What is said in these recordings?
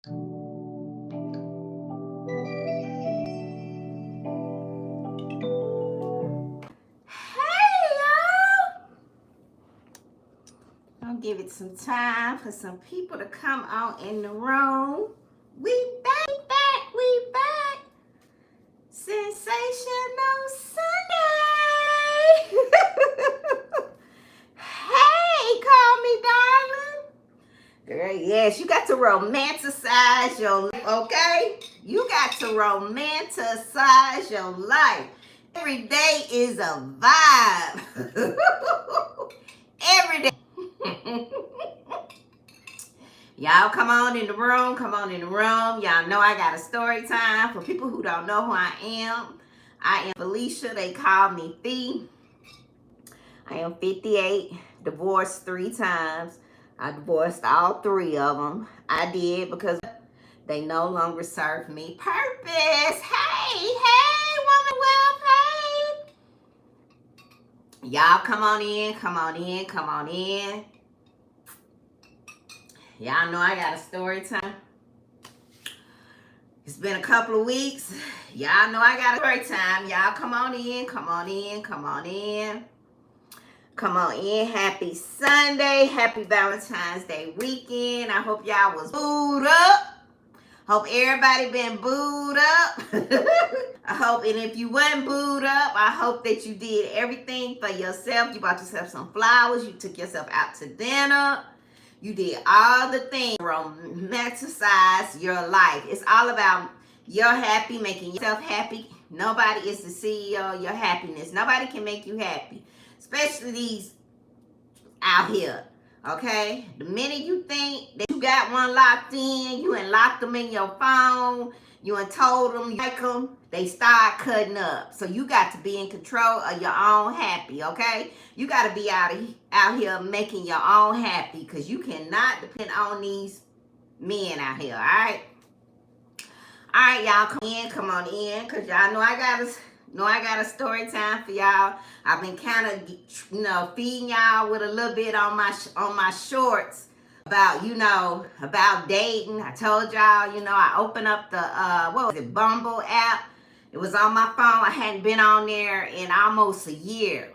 I'll give it some time for some people to come on in the room. We back, we back. Sensational Sunday. Hey, call me darling. Girl, yes, you got to romanticize your life, okay? You got to romanticize your life. Every day is a vibe. Every day. Y'all come on in the room. Come on in the room. Y'all know I got a story time. For people who don't know who I am Felicia. They call me Fee. I am 58, divorced 3 times. I divorced all 3 of them. I did because they no longer serve me purpose. Hey, woman wealth, hey. Y'all come on in, come on in, come on in. Y'all know I got a story time. It's been a couple of weeks. Y'all know I got a story time. Y'all come on in, come on in, come on in. Come on in. Happy Sunday. Happy Valentine's Day weekend. I hope y'all was booed up. Hope everybody been booed up. I hope, and if you wasn't booed up, I hope that you did everything for yourself. You bought yourself some flowers. You took yourself out to dinner. You did all the things. Romanticize your life. It's all about you're happy, making yourself happy. Nobody is the CEO of your happiness. Nobody can make you happy. Especially these out here. Okay? The minute you think that you got one locked in, you ain't locked them in your phone, you ain't told them you like them, they start cutting up. So you got to be in control of your own happy, okay? You got to be out here making your own happy, because you cannot depend on these men out here, all right? All right, y'all, come on in, because y'all know I got a story time for y'all. I've been kind of, feeding y'all with a little bit on my shorts about, about dating. I told y'all, I opened up the, Bumble app. It was on my phone. I hadn't been on there in almost a year.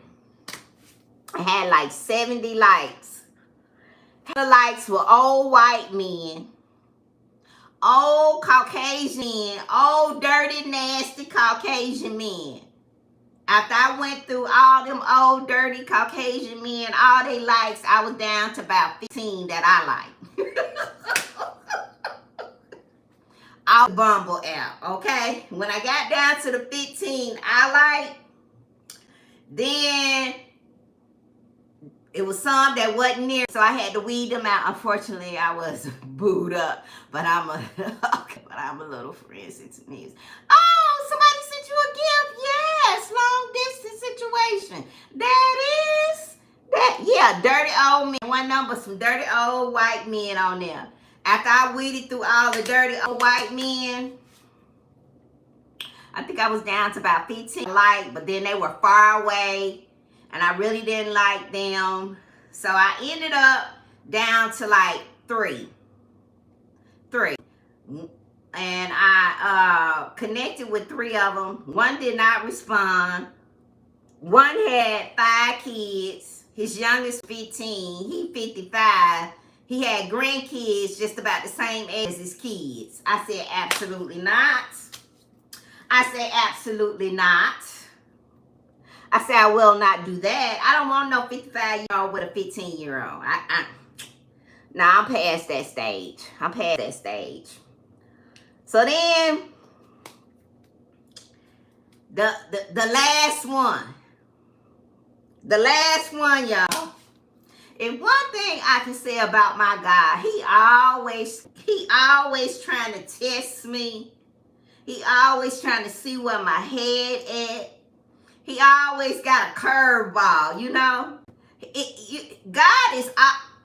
I had like 70 likes. The likes were old white men, old Caucasian, old dirty, nasty Caucasian men. After I went through all them old, dirty Caucasian men, all they likes, I was down to about 15 that I like. I'll Bumble app, okay? When I got down to the 15 I like, then it was some that wasn't near, so I had to weed them out. Unfortunately, I was booed up, but I'm a little friendly to me. Oh, somebody sent you a gift. Yes, long distance situation. Yeah, dirty old men. One number, some dirty old white men on there. After I weeded through all the dirty old white men, I think I was down to about 15 but then they were far away, and I really didn't like them. So I ended up down to like 3. And I connected with 3 of them. One did not respond. One had 5 kids. His youngest 15. He 55. He had grandkids just about the same age as his kids. I said, absolutely not. I said, absolutely not. I said, I will not do that. I don't want no 55-year-old with a 15-year-old. Nah, I'm past that stage. So then, the last one. The last one, y'all. And one thing I can say about my God, he always trying to test me. He always trying to see where my head at. He always got a curveball, God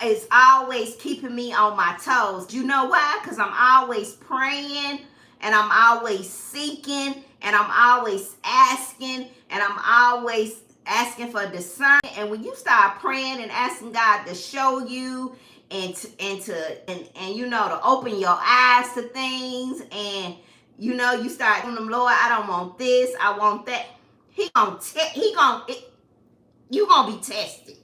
is always keeping me on my toes. You know why? Because I'm always praying, and I'm always seeking, and I'm always asking, and I'm always asking for discernment. And when you start praying and asking God to show you and you know, to open your eyes to things, and you know, you start telling them, Lord, I don't want this, I want that. You gonna be tested.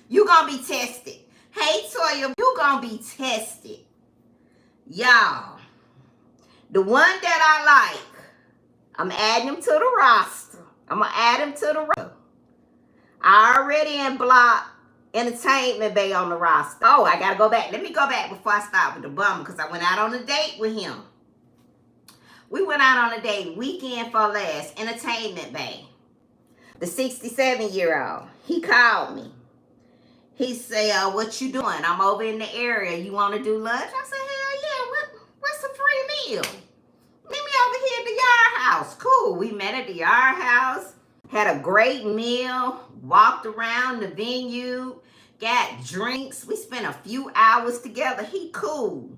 You gonna be tested. Hey Toya, you gonna be tested. Y'all, the one that I like, I'm adding him to the roster. I'm gonna add him to the roster. I already blocked Entertainment Bay on the roster. Oh, I gotta go back. Let me go back before I start with the bum, because I went out on a date with him. We went out on a date weekend for last. Entertainment Bay. The 67-year-old. He called me. He said, what you doing? I'm over in the area. You want to do lunch? I said, hell yeah. What's a free meal? Meet me over here at the Yard House. Cool. We met at the Yard House. Had a great meal. Walked around the venue. Got drinks. We spent a few hours together. He cool.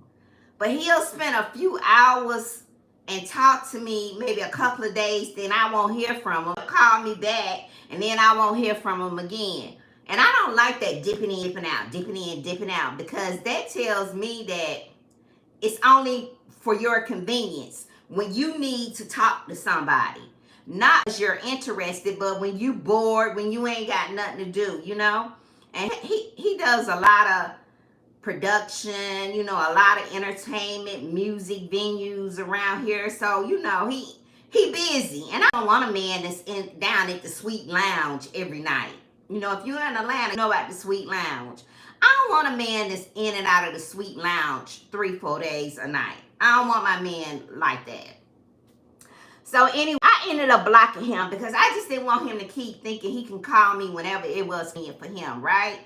But he'll spend a few hours and talk to me maybe a couple of days. Then I won't hear from him. He'll call me back. And then I won't hear from him again. And I don't like that dipping in, dipping out, dipping in, dipping out, because that tells me that it's only for your convenience when you need to talk to somebody. Not because you're interested, but when you bored, when you ain't got nothing to do, you know? And he does a lot of production, you know, a lot of entertainment, music venues around here. So, you know, he busy. And I don't want a man that's down at the Sweet Lounge every night. You know, if you're in Atlanta, you know about the Sweet Lounge. I don't want a man that's in and out of the Sweet Lounge 3-4 days a night. I don't want my man like that. So anyway, I ended up blocking him because I just didn't want him to keep thinking he can call me whenever it was for him, right?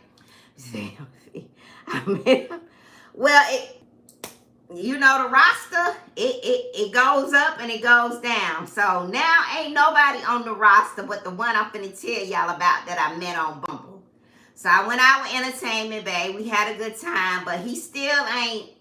Well, you know, the roster, it goes up and it goes down. So now ain't nobody on the roster but the one I'm finna tell y'all about that I met on Bumble. So I went out with Entertainment Bay. We had a good time, but he still ain't.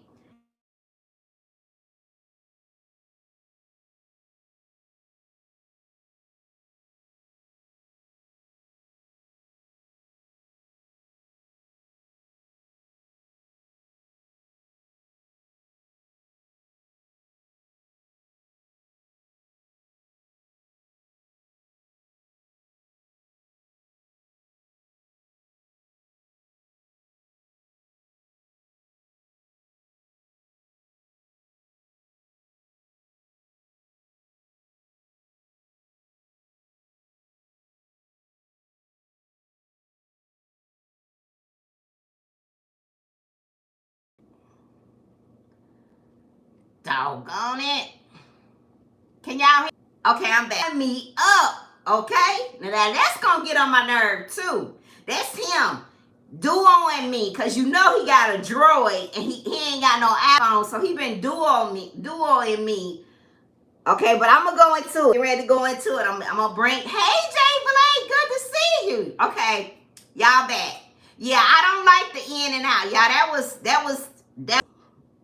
Doggone it. Can y'all hear? Okay, I'm back. Me up, okay? Now that's gonna get on my nerve too. That's him duoing me, because you know he got a droid and he ain't got no iPhone, so he been duoing me. Okay, but I'm gonna go into it. Get ready to go into it. I'm gonna bring, hey Jay Blake, good to see you. Okay, y'all back. Yeah, I don't like the in and out. Y'all,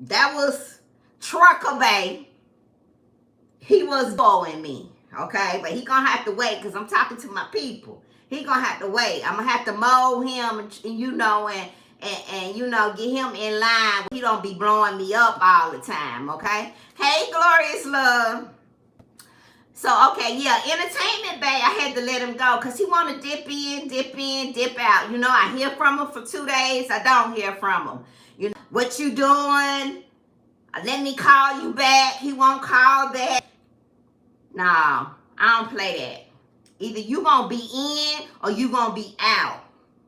that was Trucker Bay. He was blowing me, okay? But he gonna have to wait because I'm talking to my people. He gonna have to wait. I'm gonna have to mold him, and you know, and you know, get him in line. He don't be blowing me up all the time, okay? Hey, Glorious Love. So, okay, yeah, Entertainment Bay, I had to let him go because he want to dip in, dip out. You know, I hear from him for 2 days. I don't hear from him. You know, what you doing? Let me call you back. He won't call back. No, I don't play that. Either you gonna be in or you gonna be out.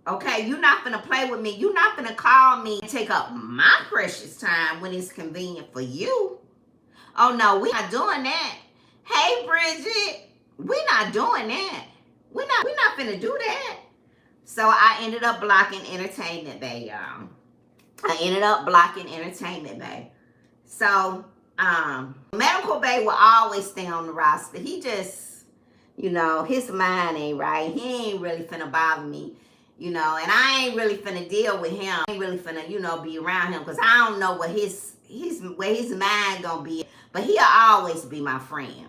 Okay, you're not gonna play with me. You're not gonna call me and take up my precious time when it's convenient for you. Oh no, we're not doing that. Hey Bridget, we're not doing that. We're not gonna do that. So I ended up blocking Entertainment Bay, y'all. I ended up blocking Entertainment Bay. So Medical Bay will always stay on the roster. He just, you know, his mind ain't right. He ain't really finna bother me, you know, and I ain't really finna deal with him. I ain't really finna, you know, be around him because I don't know what where his mind gonna be. But he'll always be my friend.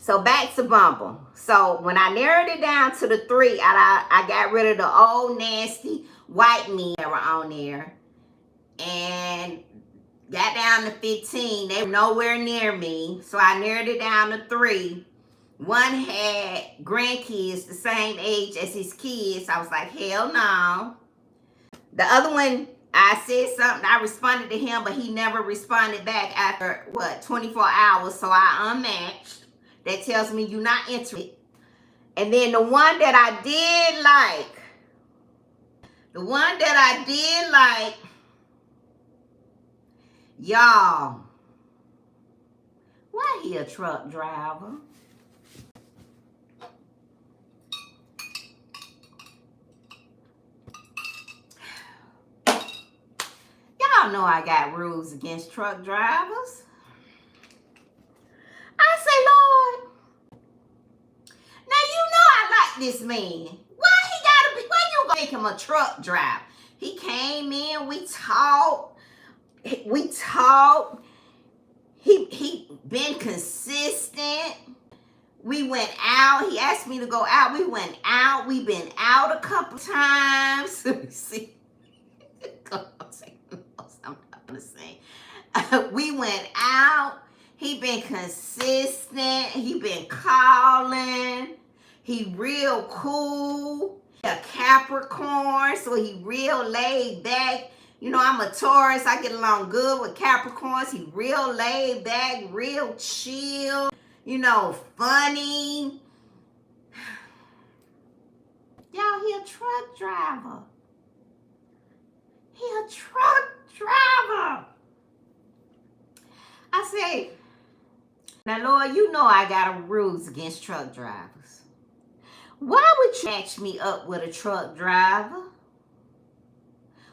So back to Bumble. So when I narrowed it down to the 3, I got rid of the old nasty white men that were on there and got down to 15. They were nowhere near me. So I narrowed it down to 3. One had grandkids the same age as his kids. I was like, hell no. The other one, I said something, I responded to him, but he never responded back after, 24 hours. So I unmatched. That tells me you're not interested. And then the one that I did like, y'all, why he a truck driver? Y'all know I got rules against truck drivers. I say, Lord, now you know I like this man. Why you gonna make him a truck driver? He came in, we talked. He been consistent. We went out. He asked me to go out. We went out. We've been out a couple times. See, I'm not gonna say. We went out. He been consistent. He been calling. He real cool. A Capricorn, so he real laid back. You know, I'm a Taurus. I get along good with Capricorns. He real laid back, real chill. You know, funny. Y'all, he a truck driver. He a truck driver. I say, now, Lord, you know I got a rules against truck drivers. Why would you match me up with a truck driver?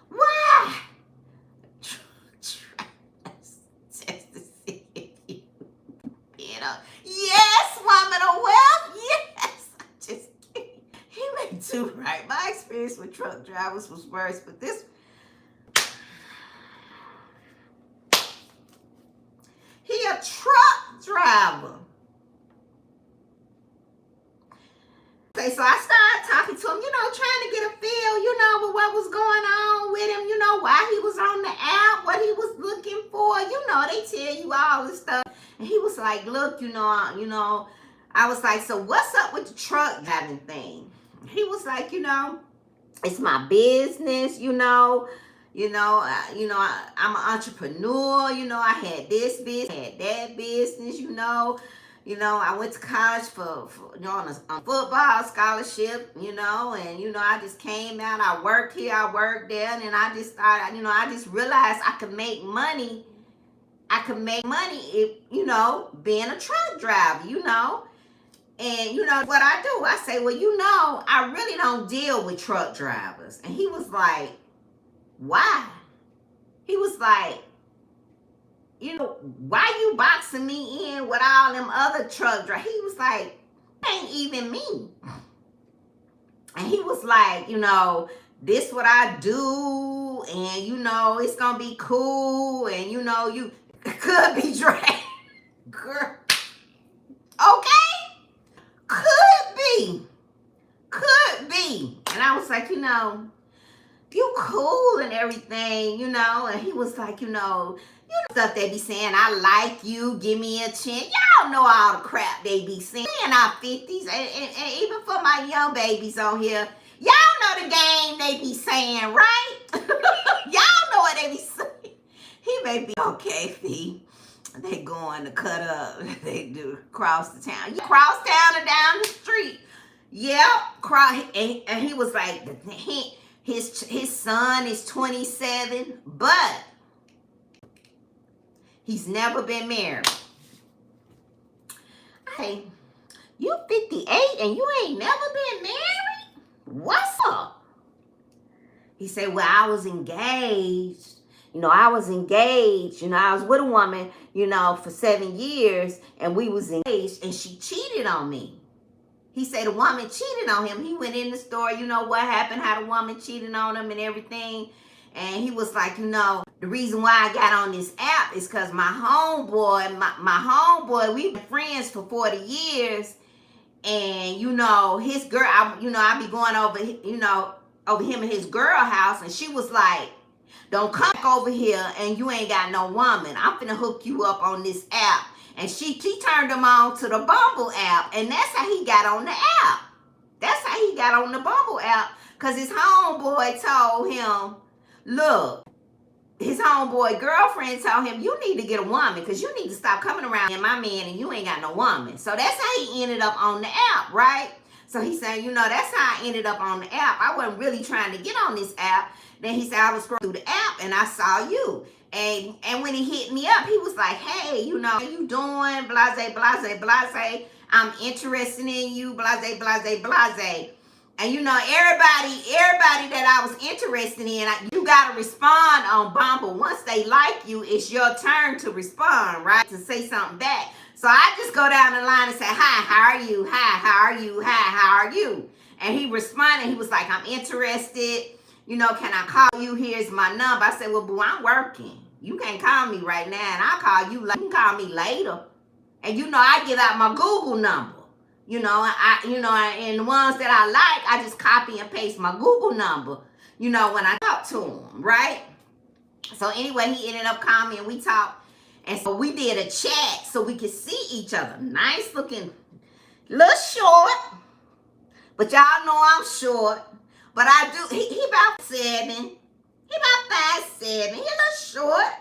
Why? Just to see if you know. Yes, woman of wealth. Yes. I'm just kidding. He may do right. My experience with truck drivers was worse, but this. He a truck driver. Okay, so I started talking to him, trying to get a feel, with what was going on with him, why he was on the app, what he was looking for. They tell you all this stuff. And he was like, look, I was like, so what's up with the truck driving thing? He was like, it's my business, I'm an entrepreneur, I had this business, had that business, I went to college for on a football scholarship, and, I just came out, I worked here, I worked there, and then I just started, I just realized I could make money. I could make money if, being a truck driver, And what I do? I say, well, I really don't deal with truck drivers. And he was like, why? He was like, why you boxing me in with all them other truck drivers? He was like, ain't even me. And he was like, this what I do, and it's gonna be cool, and you could be dragged. Girl. Okay? Could be. And I was like, you cool and everything, and he was like, stuff they be saying, I like you, give me a chance. Y'all know all the crap they be saying in our 50s, and even for my young babies on here, y'all know the game they be saying, right? Y'all know what they be saying. He may be okay, Fee. They going to cut up. They do cross the town. Yeah, cross town or down the street. Yep, and he was like, his son is 27, but he's never been married. Hey, you 58 and you ain't never been married? What's up? He said, well, I was engaged. I was with a woman, for 7 years, and we was engaged, and she cheated on me. He said the woman cheated on him. He went in the store, what happened, how the woman cheated on him and everything. And he was like, the reason why I got on this app is because my homeboy, we've been friends for 40 years. And, his girl, I be going over, over him and his girl house. And she was like, don't come back over here and you ain't got no woman. I'm finna hook you up on this app. And she turned him on to the Bumble app. And that's how he got on the app. That's how he got on the Bumble app. Because his homeboy told him, look, his homeboy girlfriend told him, you need to get a woman because you need to stop coming around and my man and you ain't got no woman. So that's how he ended up on the app, right? So he said, that's how I ended up on the app. I wasn't really trying to get on this app. Then he said, I was scrolling through the app and I saw you. And when he hit me up, he was like, hey, how you doing? Blase, blase, blase. I'm interested in you. Blase, blase, blase. And everybody that I was interested in, you got to respond on Bumble. Once they like you, it's your turn to respond, right? To say something back. So I just go down the line and say, hi, how are you? Hi, how are you? Hi, how are you? And he responded. He was like, I'm interested. Can I call you? Here's my number. I said, well, boo, I'm working. You can't call me right now, and I'll call you. You can call me later. And I give out my Google number. And the ones that I like, I just copy and paste my Google number, when I talk to him, right? So anyway, he ended up calling me and we talked. And so we did a chat so we could see each other. Nice looking, little short. But y'all know I'm short. But I do, he about 7. He about 5'7". He a little short.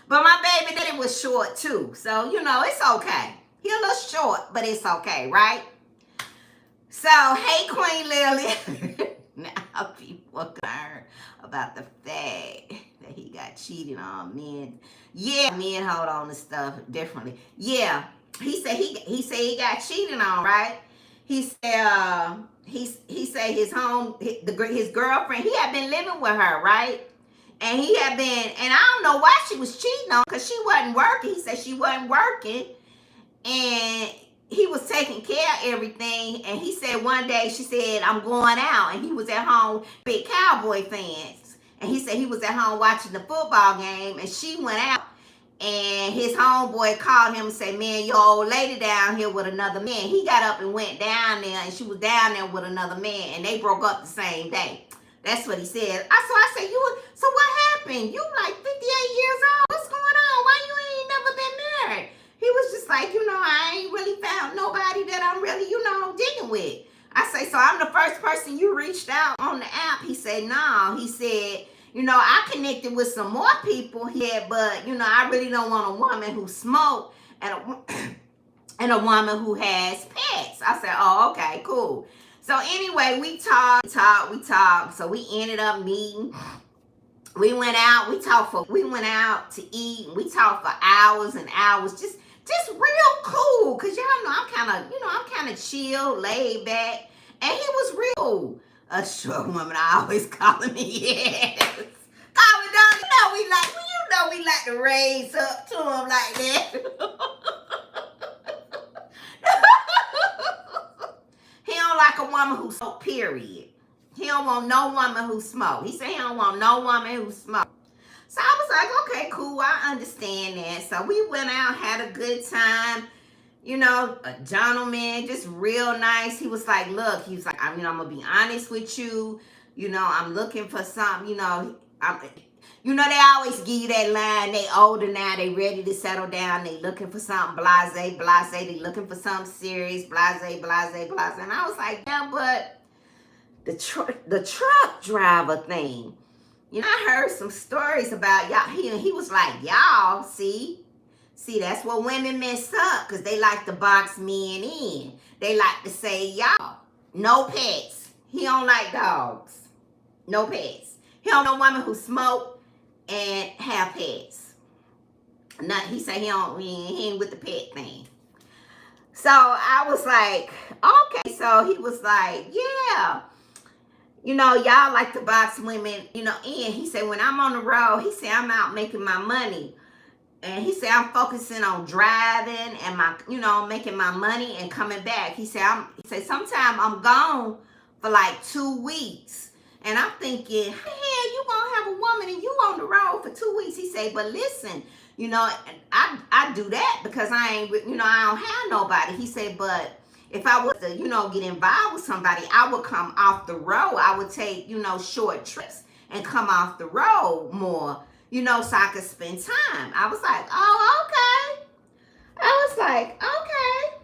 But my baby daddy was short too. So, it's okay. He a little short, but it's okay, right? So, hey, Queen Lily. Now people are concerned about the fact that he got cheated on men. Yeah, men hold on to stuff differently. Yeah, he said he got cheated on, right? He said he said his girlfriend, he had been living with her, right? And he had been, and I don't know why she was cheating on, because she wasn't working. He said she wasn't working, and he was taking care of everything. And he said one day, she said, I'm going out. And he was at home, big Cowboy fans. And he said he was at home watching the football game. And she went out. And his homeboy called him and said, man, your old lady down here with another man. He got up and went down there. And she was down there with another man. And they broke up the same day. That's what he said. So I said, so what happened? You like 58 years old. What's going on? Why you ain't never been married? He was just like, I ain't really found nobody that I'm really, dealing with. I say, so I'm the first person you reached out on the app? He said, no. He said, I connected with some more people here, but, I really don't want a woman who smoke and a woman who has pets. I said, oh, okay, cool. So anyway, we talked. So we ended up meeting. We went out. We went out to eat. We talked for hours and hours. Just real cool. Cause y'all know I'm kind of chill, laid back. And he was real. A short woman, I always call him, yes. Call me dog. We like to raise up to him like that. He don't like a woman who smoke, period. He don't want no woman who smoke. He said he don't want no woman who smoke. So I was like, okay, cool, I understand that. So we went out, had a good time. A gentleman, just real nice. He was like, look, he was like, I'm going to be honest with you. I'm looking for something, they always give you that line. They older now, they ready to settle down. They looking for something blase, blase. They looking for something serious, blase, blase, blase. And I was like, yeah, but the truck driver thing. I heard some stories about y'all. He was like, y'all, see, that's what women mess up, because they like to box men in. They like to say, y'all, no pets. He don't like dogs. No pets. He don't know women who smoke and have pets. He said he ain't with the pet thing. So I was like, okay. So he was like, yeah. Y'all like to box women, in. He said, when I'm on the road, he said, I'm out making my money. And he said, I'm focusing on driving and making my money and coming back. He said, sometimes I'm gone for like 2 weeks. And I'm thinking, how the hell you gonna have a woman and you on the road for 2 weeks? He said, but listen, I do that because I ain't, I don't have nobody. He said, but if I was to, get involved with somebody, I would come off the road. I would take, short trips and come off the road more, so I could spend time. I was like, oh, okay. I was like, okay.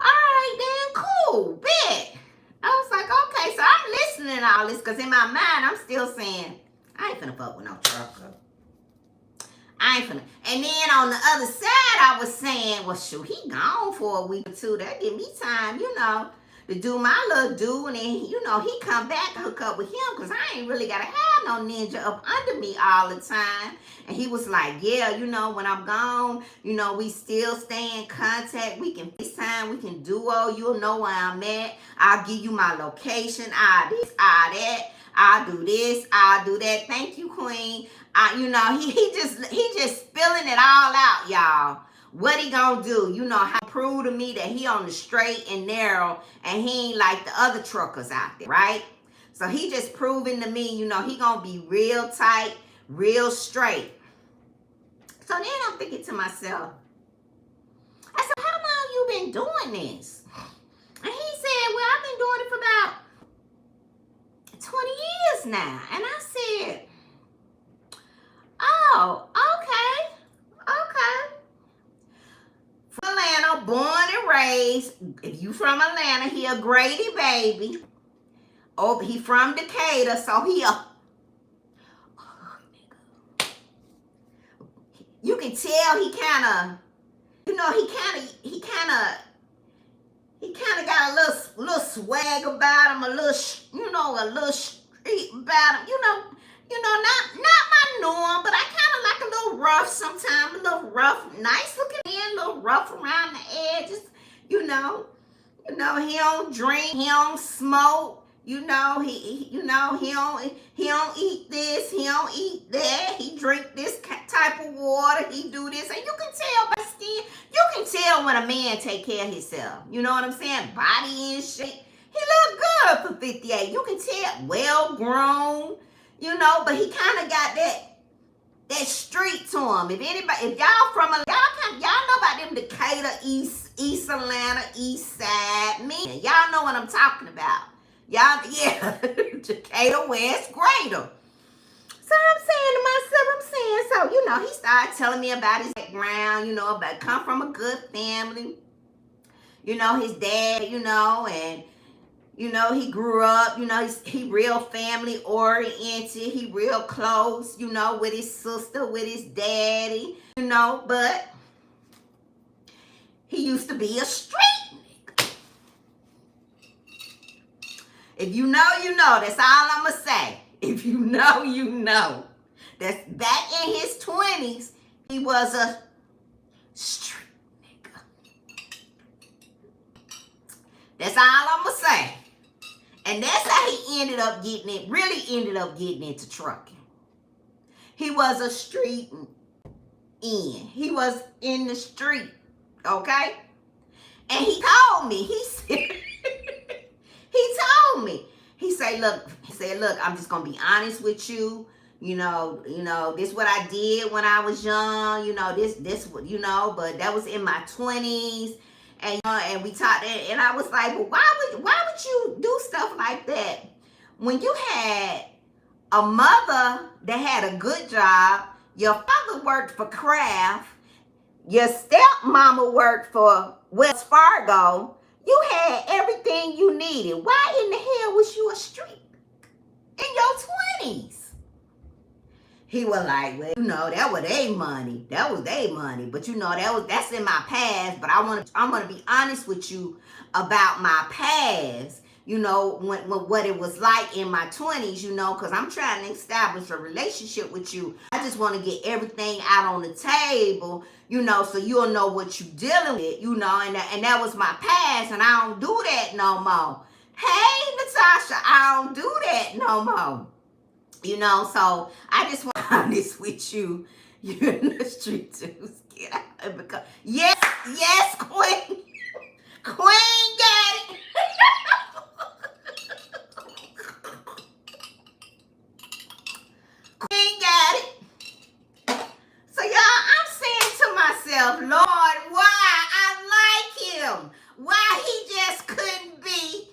All right, then, cool, bet. I was like, okay, so I'm listening to all this because in my mind, I'm still saying, I ain't finna fuck with no trucker. I ain't finna. And then on the other side, I was saying, well, shoot, he gone for a week or two. That give me time, to do my little do. And then, he come back to hook up with him because I ain't really got to have no ninja up under me all the time. And he was like, yeah, when I'm gone, we still stay in contact. We can FaceTime. We can duo. You'll know where I'm at. I'll give you my location. I'll this, I'll that. I'll do this. I'll do that. Thank you, Queen. He just spilling it all out, y'all. What he gonna do? How prove to me that he on the straight and narrow and he ain't like the other truckers out there, right? So he just proving to me, he gonna be real tight, real straight. So then I'm thinking to myself, I said, how long you been doing this? And he said, well, I've been doing it for about 20 years now. And I said, oh, okay. From Atlanta, born and raised. If you from Atlanta, he a Grady baby. Oh, he from Decatur, so he a... You can tell he kind of, he kind of got a little swag about him, a little street about him, not my norm, but I kind of like a little rough sometimes, a little rough, nice looking man, a little rough around the edges, he don't drink, he don't smoke, he don't eat this, he don't eat that, he drink this type of water, he do this, and you can tell by skin, you can tell when a man take care of himself, you know what I'm saying, body and shit, he look good for 58, you can tell, well grown, but he kind of got that street to him. If y'all from y'all know about them Decatur, East Atlanta, East Side men. Y'all know what I'm talking about. Y'all, yeah, Decatur, West, Greater. So I'm saying to myself, so, he started telling me about his background, about come from a good family. His dad, and he grew up, he real family oriented. He real close, with his sister, with his daddy, but he used to be a street nigga. If you know, you know. That's all I'm going to say. If you know, you know. That's back in his 20s, he was a street nigga. That's all I'm going to say. And that's how he really ended up getting into trucking. He was a street in. He was in the street, okay? And he told me, he told me, he said, look, I'm just going to be honest with you. This what I did when I was young, this, but that was in my 20s. And we talked, and I was like, well, why would you do stuff like that when you had a mother that had a good job, your father worked for Kraft, your stepmama worked for Wells Fargo, you had everything you needed. Why in the hell was you a street in your 20s? He was like, well, that was their money. That was their money. But that's in my past. But I'm gonna be honest with you about my past. What it was like in my 20s, because I'm trying to establish a relationship with you. I just want to get everything out on the table, so you'll know what you're dealing with, and that was my past, and I don't do that no more. Hey, Natasha, I don't do that no more. So I just want to be honest with you. You're in the street too. Get out because yes, Queen got it. Ain't got it. So y'all, I'm saying to myself, Lord, why I like him? Why he just couldn't be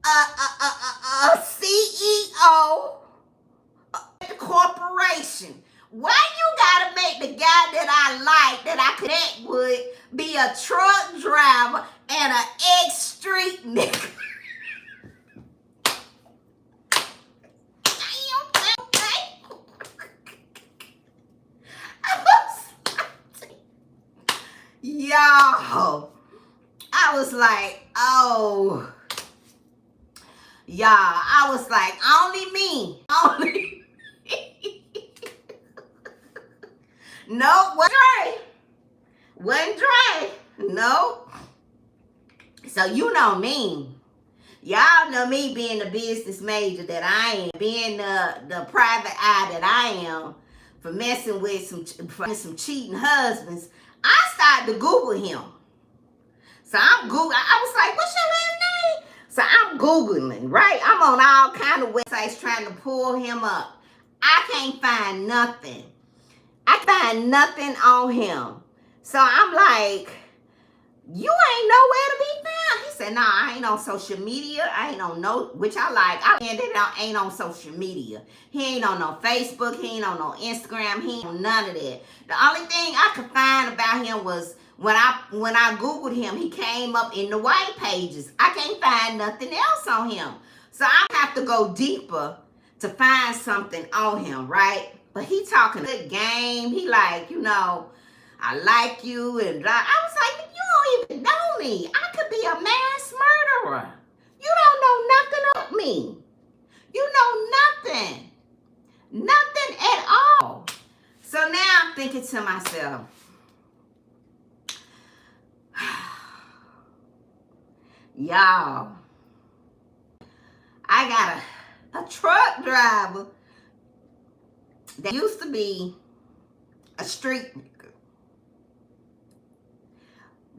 a CEO of the corporation? Why you gotta make the guy that I like, that I connect with, be a truck driver and an ex-street nigga? Y'all, I was like, oh, y'all, I was like, only me, only me. No, wasn't Dre, no. So you know me. Y'all know me being the business major that I am, being the private eye that I am, for messing with some cheating husbands. I started to Google him. So I'm Googling. I was like, what's your last name? So I'm Googling, right? I'm on all kind of websites trying to pull him up. I can't find nothing. I find nothing on him. So I'm like, you ain't nowhere to be found. He said, nah, I ain't on social media. I ain't on no, which I like. I ain't on social media. He ain't on no Facebook. He ain't on no Instagram. He ain't on none of that. The only thing I could find about him was when I Googled him, he came up in the white pages. I can't find nothing else on him. So I have to go deeper to find something on him, right? But he talking a good game. He like, I like you, and blah. I was like, you don't even know me. I could be a mass murderer. You don't know nothing about me. You know nothing. Nothing at all. So now I'm thinking to myself, y'all, I got a truck driver that used to be a street nigga.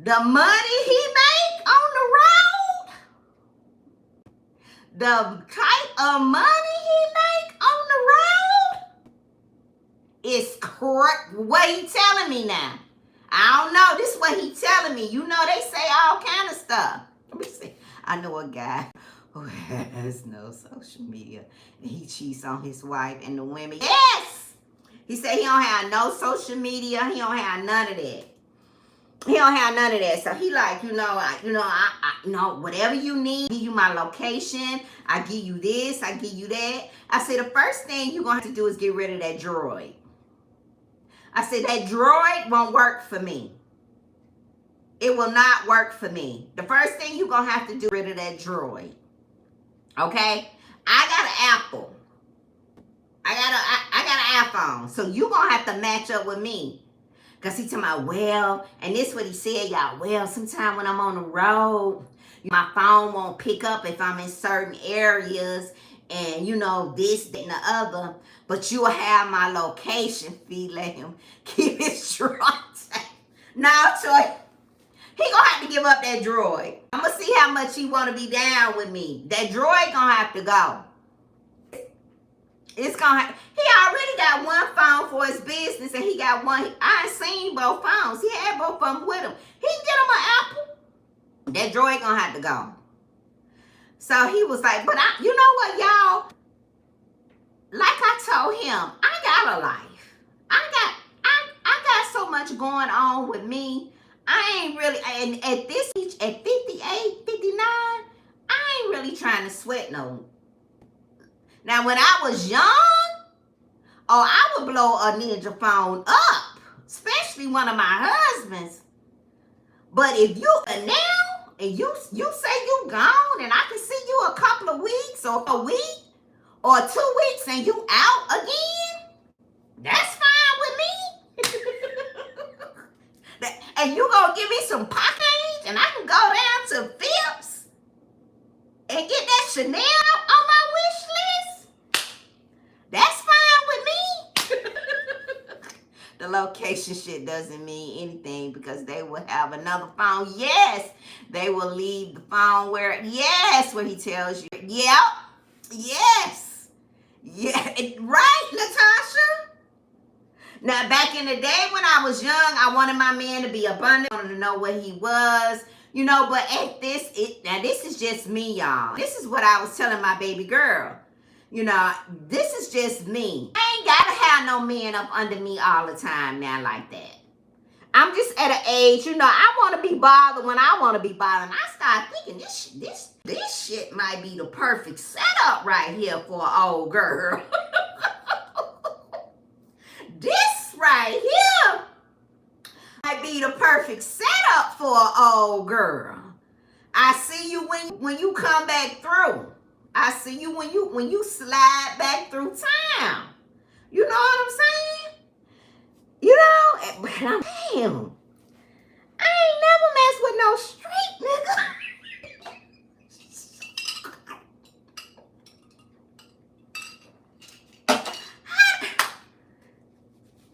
The money he make on the road, the type of money he make on the road is correct. What he telling me now? I don't know. This is what he telling me. They say all kind of stuff. Let me see. I know a guy who has no social media, and he cheats on his wife and the women. Yes! He said he don't have no social media. He don't have none of that. He don't have none of that. So he like, I whatever you need, give you my location. I give you this. I give you that. I said, the first thing you're going to have to do is get rid of that droid. I said, that droid won't work for me. It will not work for me. The first thing you're going to have to do is get rid of that droid. Okay? I got an Apple. I got an iPhone. So you're going to have to match up with me. Because he talking about, and this is what he said, y'all. Sometime when I'm on the road, my phone won't pick up if I'm in certain areas. And, this, that, and the other. But you will have my location. Let him keep it strong. Now, Troy, he going to have to give up that droid. I'm going to see how much he want to be down with me. That droid going to have to go. He already got one phone for his business, and he got one. I ain't seen both phones. He had both of them with him. He can get him an Apple. That droid gonna have to go. So he was like, but you know what, y'all? Like I told him, I got a life. I got so much going on with me. I ain't really, and at this age, at 58, 59, I ain't really trying to sweat no. Now, when I was young, I would blow a ninja phone up, especially one of my husbands. But if you are now, and you say you gone, and I can see you a couple of weeks, or a week, or 2 weeks, and you out again, that's fine with me. And you gonna give me some pocket change, and I can go down to Phipps and get that Chanel on my wish list. That's fine with me. The location shit doesn't mean anything because they will have another phone. Yes, they will leave the phone where he tells you. Yep, yes. Yeah, right, Natasha? Now, back in the day when I was young, I wanted my man to be abundant. I wanted to know what he was, but now this is just me, y'all. This is what I was telling my baby girl. This is just me. I ain't got to have no man up under me all the time now like that. I'm just at an age, I want to be bothered when I want to be bothered. And I start thinking this shit might be the perfect setup right here for an old girl. This right here might be the perfect setup for an old girl. I see you when you come back through. I see you when you slide back through town. You know what I'm saying? But I'm damn. I ain't never messed with no straight nigga.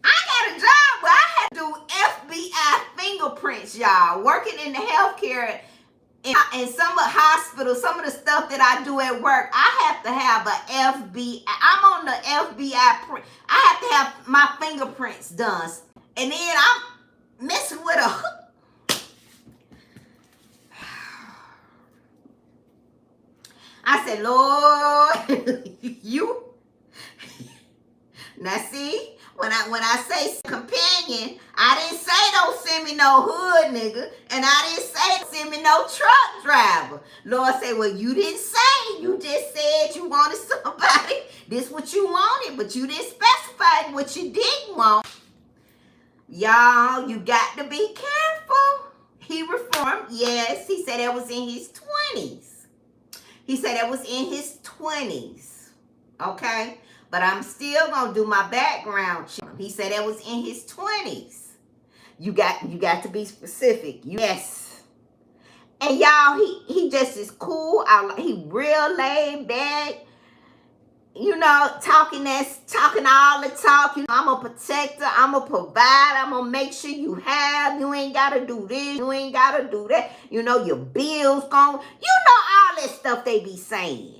I got a job where I had to do FBI fingerprints, y'all. Working in the healthcare in some of the hospitals, some of the stuff that I do at work, I have to have a FBI. I'm on the FBI print. I have to have my fingerprints done. And then I'm messing with I said, Lord, you. Now see, when I say companion, I didn't say don't send me no hood nigga, and I didn't say send me no truck driver. Lord said, well, you didn't say. You just said you wanted somebody. This what you wanted, but you didn't specify what you didn't want. Y'all, you got to be careful. He reformed. Yes, he said that was in his 20s. He said that was in his 20s. Okay? But I'm still going to do my background check. He said that was in his 20s. You got to be specific. Yes. And y'all, he just is cool. He real laid back. Talking all the talk. I'm a protector. I'm a provider. I'm going to make sure you have. You ain't got to do this. You ain't got to do that. Your bills gone. All that stuff they be saying.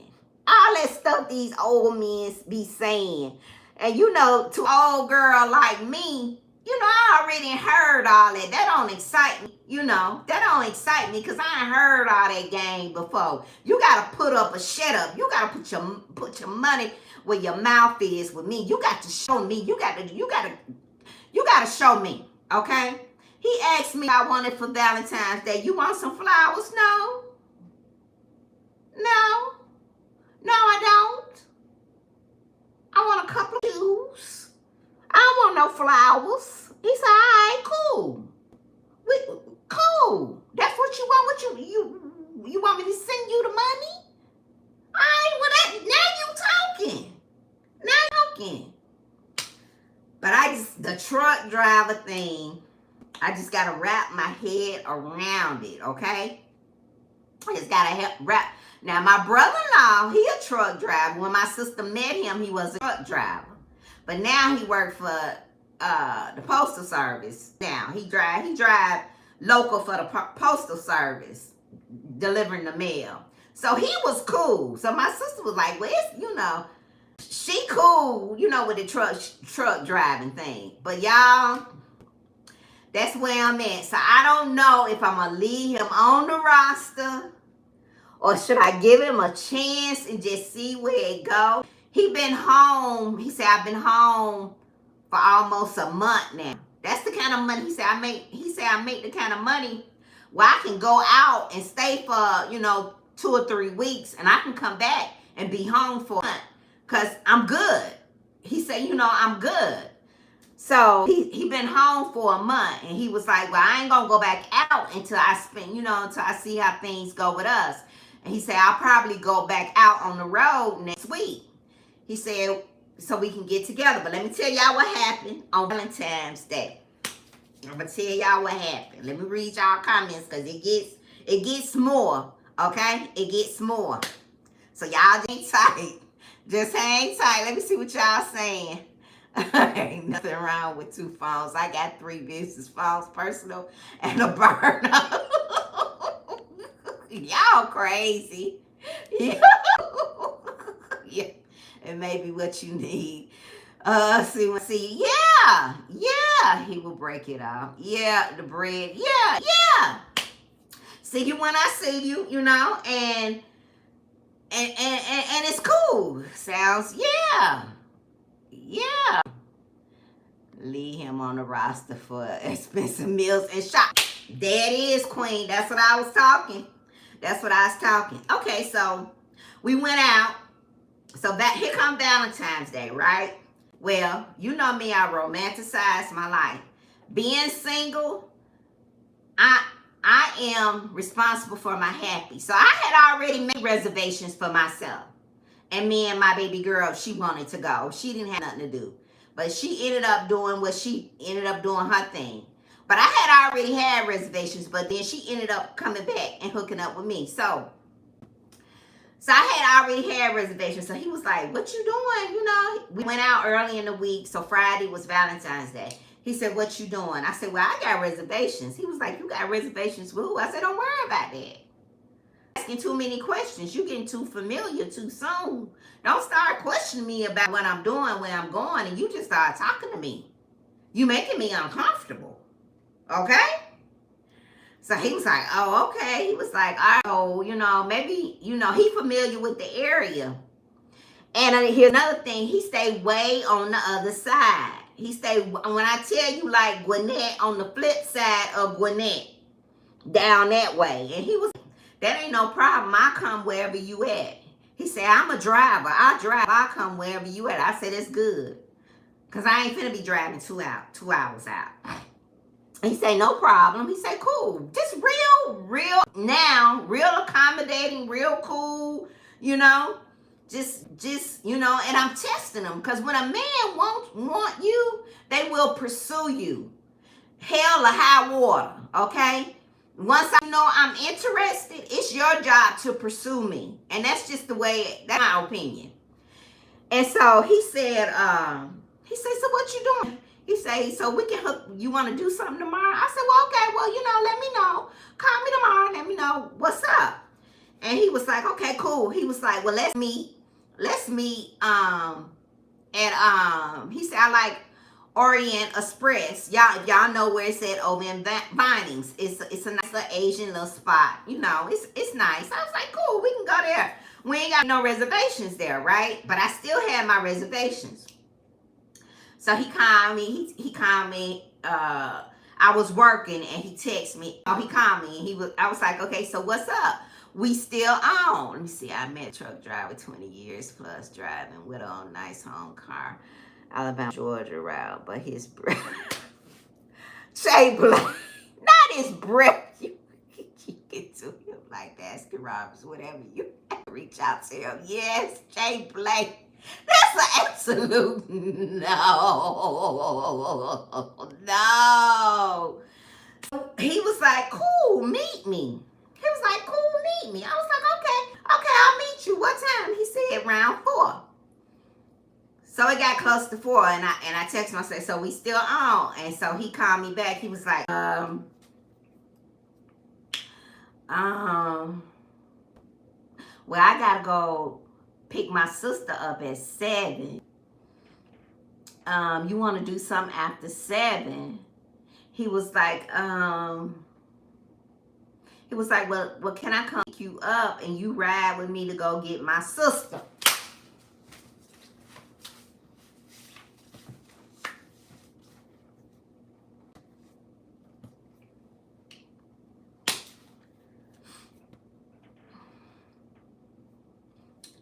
All that stuff these old men be saying. And to an old girl like me, I already heard all that. That don't excite me. That don't excite me because I ain't heard all that game before. You got to put up or shut up. You got to put your money where your mouth is with me. You got to show me. You got to show me. Okay? He asked me I wanted for Valentine's Day. You want some flowers? No. No, I don't. I want a couple of shoes. I don't want no flowers. He said, all right, cool. Cool. That's what you want. You want me to send you the money? All right, now you talking. But the truck driver thing, I just got to wrap my head around it, okay? I just got to wrap. Now, my brother-in-law, he a truck driver. When my sister met him, he was a truck driver. But now he worked for the Postal Service. Now, he drive local for the Postal Service, delivering the mail. So he was cool. So my sister was like, well, she cool, with the truck driving thing. But y'all, that's where I'm at. So I don't know if I'm going to leave him on the roster or should I give him a chance and just see where it goes. He been home. He said, I've been home for almost a month now. That's the kind of money I make the kind of money where I can go out and stay for, 2 or 3 weeks and I can come back and be home for a month because I'm good. He said, I'm good. So he been home for a month and he was like, well, I ain't going to go back out until I until I see how things go with us. And he said, I'll probably go back out on the road next week. He said, so we can get together. But let me tell y'all what happened on Valentine's Day. I'm going to tell y'all what happened. Let me read y'all comments because it gets more. Okay? It gets more. So y'all hang tight. Just hang tight. Let me see what y'all saying. Ain't nothing wrong with 2 phones. I got 3 business phones, personal and a burner. Y'all crazy. Yeah. It may be what you need. See, yeah, he will break it off. Yeah, the bread, yeah. See you when I see you, you know, and it's cool. Sounds, yeah. Leave him on the roster for expensive meals and shop. There it is, Queen. That's what I was talking. Okay, so we went out. So that here come Valentine's Day, right? Well, you know me, I romanticize my life. Being single, I am responsible for my happy. So I had already made reservations for myself. And me and my baby girl, she wanted to go. She didn't have nothing to do. But she ended up doing her thing. But I had already had reservations, but then she ended up coming back and hooking up with me. So I had already had reservations. So he was like, what you doing? You know, we went out early in the week. So Friday was Valentine's Day. He said, what you doing? I said, well, I got reservations. He was like, you got reservations with who? I said, don't worry about that. Asking too many questions. You getting too familiar too soon. Don't start questioning me about what I'm doing, where I'm going, and you just start talking to me. You making me uncomfortable. Okay? So he was like, oh, okay. He was like, all right, oh, you know, maybe, you know, he familiar with the area. And here's another thing. He stayed way on the other side. He stayed, when I tell you, like Gwinnett, on the flip side of Gwinnett, down that way. And he was, that ain't no problem. I come wherever you at. He said, I'm a driver. I drive. I come wherever you at. I said, that's good. Because I ain't finna be driving 2 hours out. He said, no problem. He said, cool. Just real accommodating, real cool, you know. Just, you know, and I'm testing them. Because when a man won't want you, they will pursue you. Hell or high water, okay? Once I know I'm interested, it's your job to pursue me. And that's just the way, that's my opinion. And so he said, so what you doing? He said, so we can hook, you want to do something tomorrow? I said, well, okay, well, you know, let me know. Call me tomorrow, let me know what's up. And he was like, okay, cool. He was like, well, let's meet, he said, I like Orient Express. Y'all know where it's at over in Vinings. It's a nice little Asian little spot. You know, it's nice. I was like, cool, we can go there. We ain't got no reservations there, right? But I still had my reservations. So he called me. He called me. I was working and he texted me. Oh, he called me and I was like, okay, so what's up? We still on. Let me see. I met a truck driver 20 years plus driving with a nice home car. Alabama, Georgia route, but his breath. Shay Blake. Not his breath. You get to him like Baskin Robbins, whatever you reach out to him. Yes, Jay Blake. That's an absolute no. He was like, cool, meet me. He was like, cool, meet me. I was like, okay, I'll meet you. What time? He said around 4. So it got close to 4, and I texted him. I said, so we still on? And so he called me back. He was like, well, I gotta go pick my sister up at 7. You want to do something after 7? He was like, well, can I come pick you up and you ride with me to go get my sister?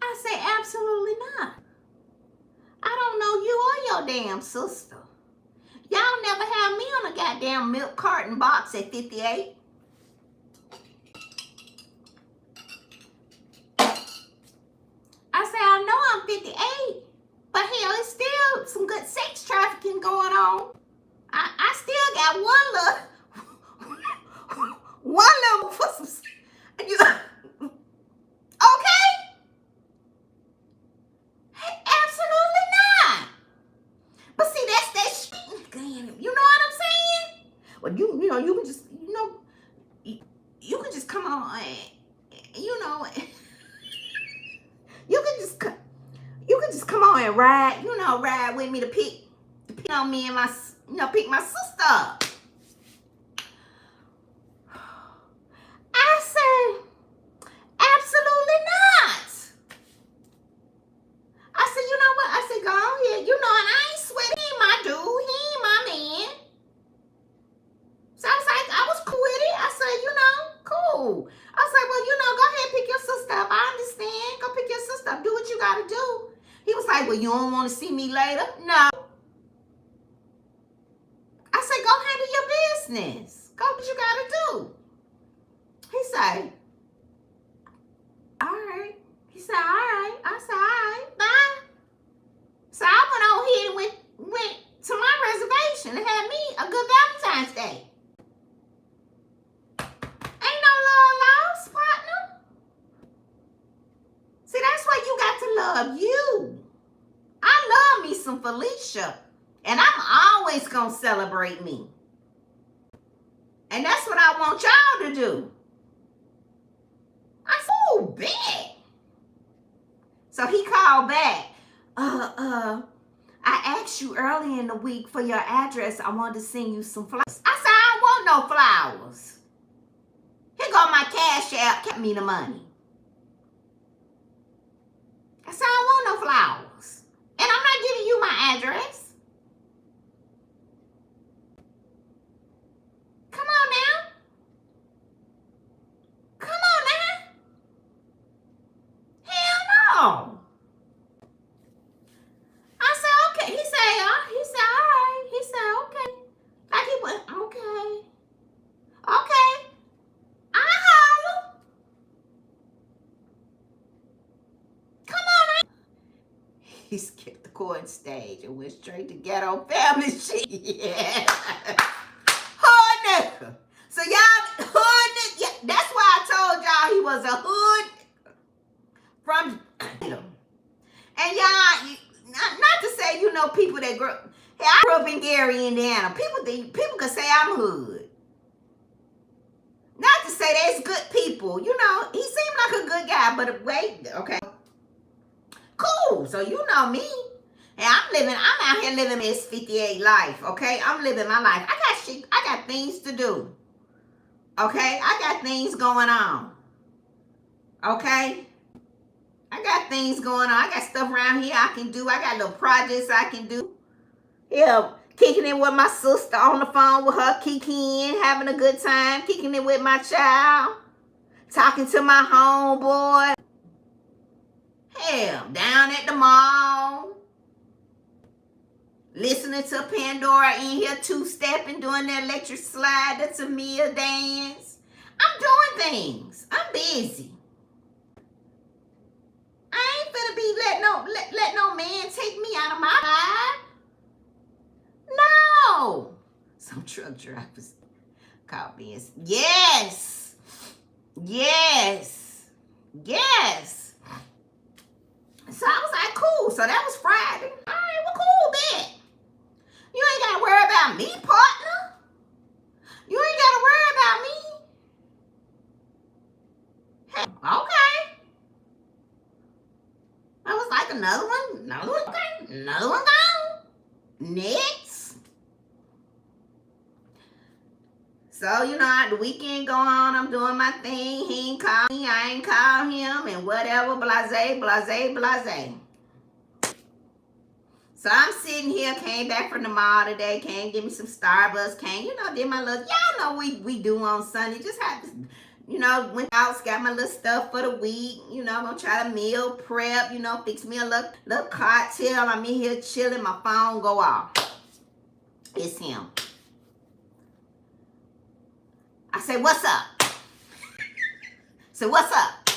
I say, absolutely not. I don't know you or your damn sister. Y'all never have me on a goddamn milk carton box at 58. I say, I know I'm 58, but hell, it's still some good sex trafficking going on. I still got one little for some. Okay? Absolutely not. But see, that's that shit. You know what I'm saying? Well, you know, you can just, you can just come on and, you can just come and ride with me to pick on me and my, pick my sister up. I said, absolutely not. I said, you know what? I said, go ahead. And I ain't sweating. He ain't my dude. He ain't my man. So I was like, I was cool with it. I said, cool. I was like, well, go ahead, pick your sister up. I understand. Go pick your sister up. Do what you got to do. He was like, well, you don't want to see me later? No. I said, go handle your business. Go do what you got to do. He said, all right. He said, all right. I said, all right, bye. So I went on here and went to my reservation and had me a good Valentine's Day. Ain't no love lost, partner. See, that's why you got to love you. I love me some Felicia. And I'm always going to celebrate me. And that's what I want y'all to do. I said, oh, bet. So he called back. I asked you early in the week for your address. I wanted to send you some flowers. I said, I don't want no flowers. Here go my cash app. Get me the money. I said, I don't want no flowers. And I'm not giving you my address. Come on now. Come on now. Hell no. I said, okay. He said, all right. He said, okay. Like he went, okay. Okay. I holler. Come on now. He skipped the court stage and went straight to ghetto family shit. Yeah. Hood nigga. So y'all, hood nigga. Yeah, that's why I told y'all he was a hood from. And y'all, not to say, people that grew. Hey, I grew up in Gary, Indiana. People could say I'm hood. Not to say there's good people. He seemed like a good guy, but wait, okay. Cool. So you know me. And I'm out here living this 58 life, okay? I'm living my life. I got things to do. Okay? I got things going on. Okay? I got things going on. I got stuff around here I can do. I got little projects I can do. Yeah, kicking it with my sister on the phone with her, kicking, having a good time, kicking it with my child, talking to my homeboy. Hell, down at the mall, listening to Pandora in here, two-stepping, doing the electric slide, the Tamia dance. I'm doing things. I'm busy. I ain't finna be let no man take me out of my life. No. Some truck drivers caught me. Yes. Yes. Yes. So I was like, cool. So that was Friday. All right, well, cool, bet. You ain't got to worry about me, partner. You ain't got to worry about me. Hey, okay. I was like, another one, okay. Another one gone. Next. So, the weekend go on, I'm doing my thing. He ain't call me, I ain't call him, and whatever, blase, blase, blase. So I'm sitting here, came back from the mall today, came get me some Starbucks, did my little, y'all know we do on Sunday. Just had to, went out, got my little stuff for the week, gonna try to meal prep, fix me a little cocktail. I'm in here chilling, my phone go off. It's him. I say, what's up? So what's up?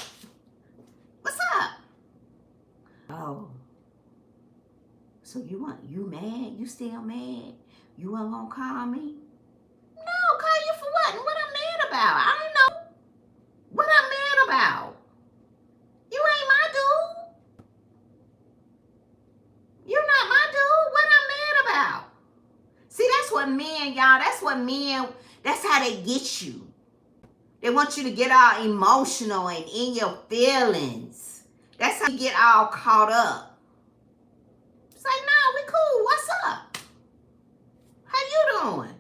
What's up? Oh. So you mad? You still mad? You ain't gonna call me? No, call you for what? And what I'm mad about? I don't know. What I'm mad about? You ain't my dude. You're not my dude. What I'm mad about? See, that's what men, y'all, that's how they get you. They want you to get all emotional and in your feelings. That's how you get all caught up. She's like, no, we cool. What's up? How you doing?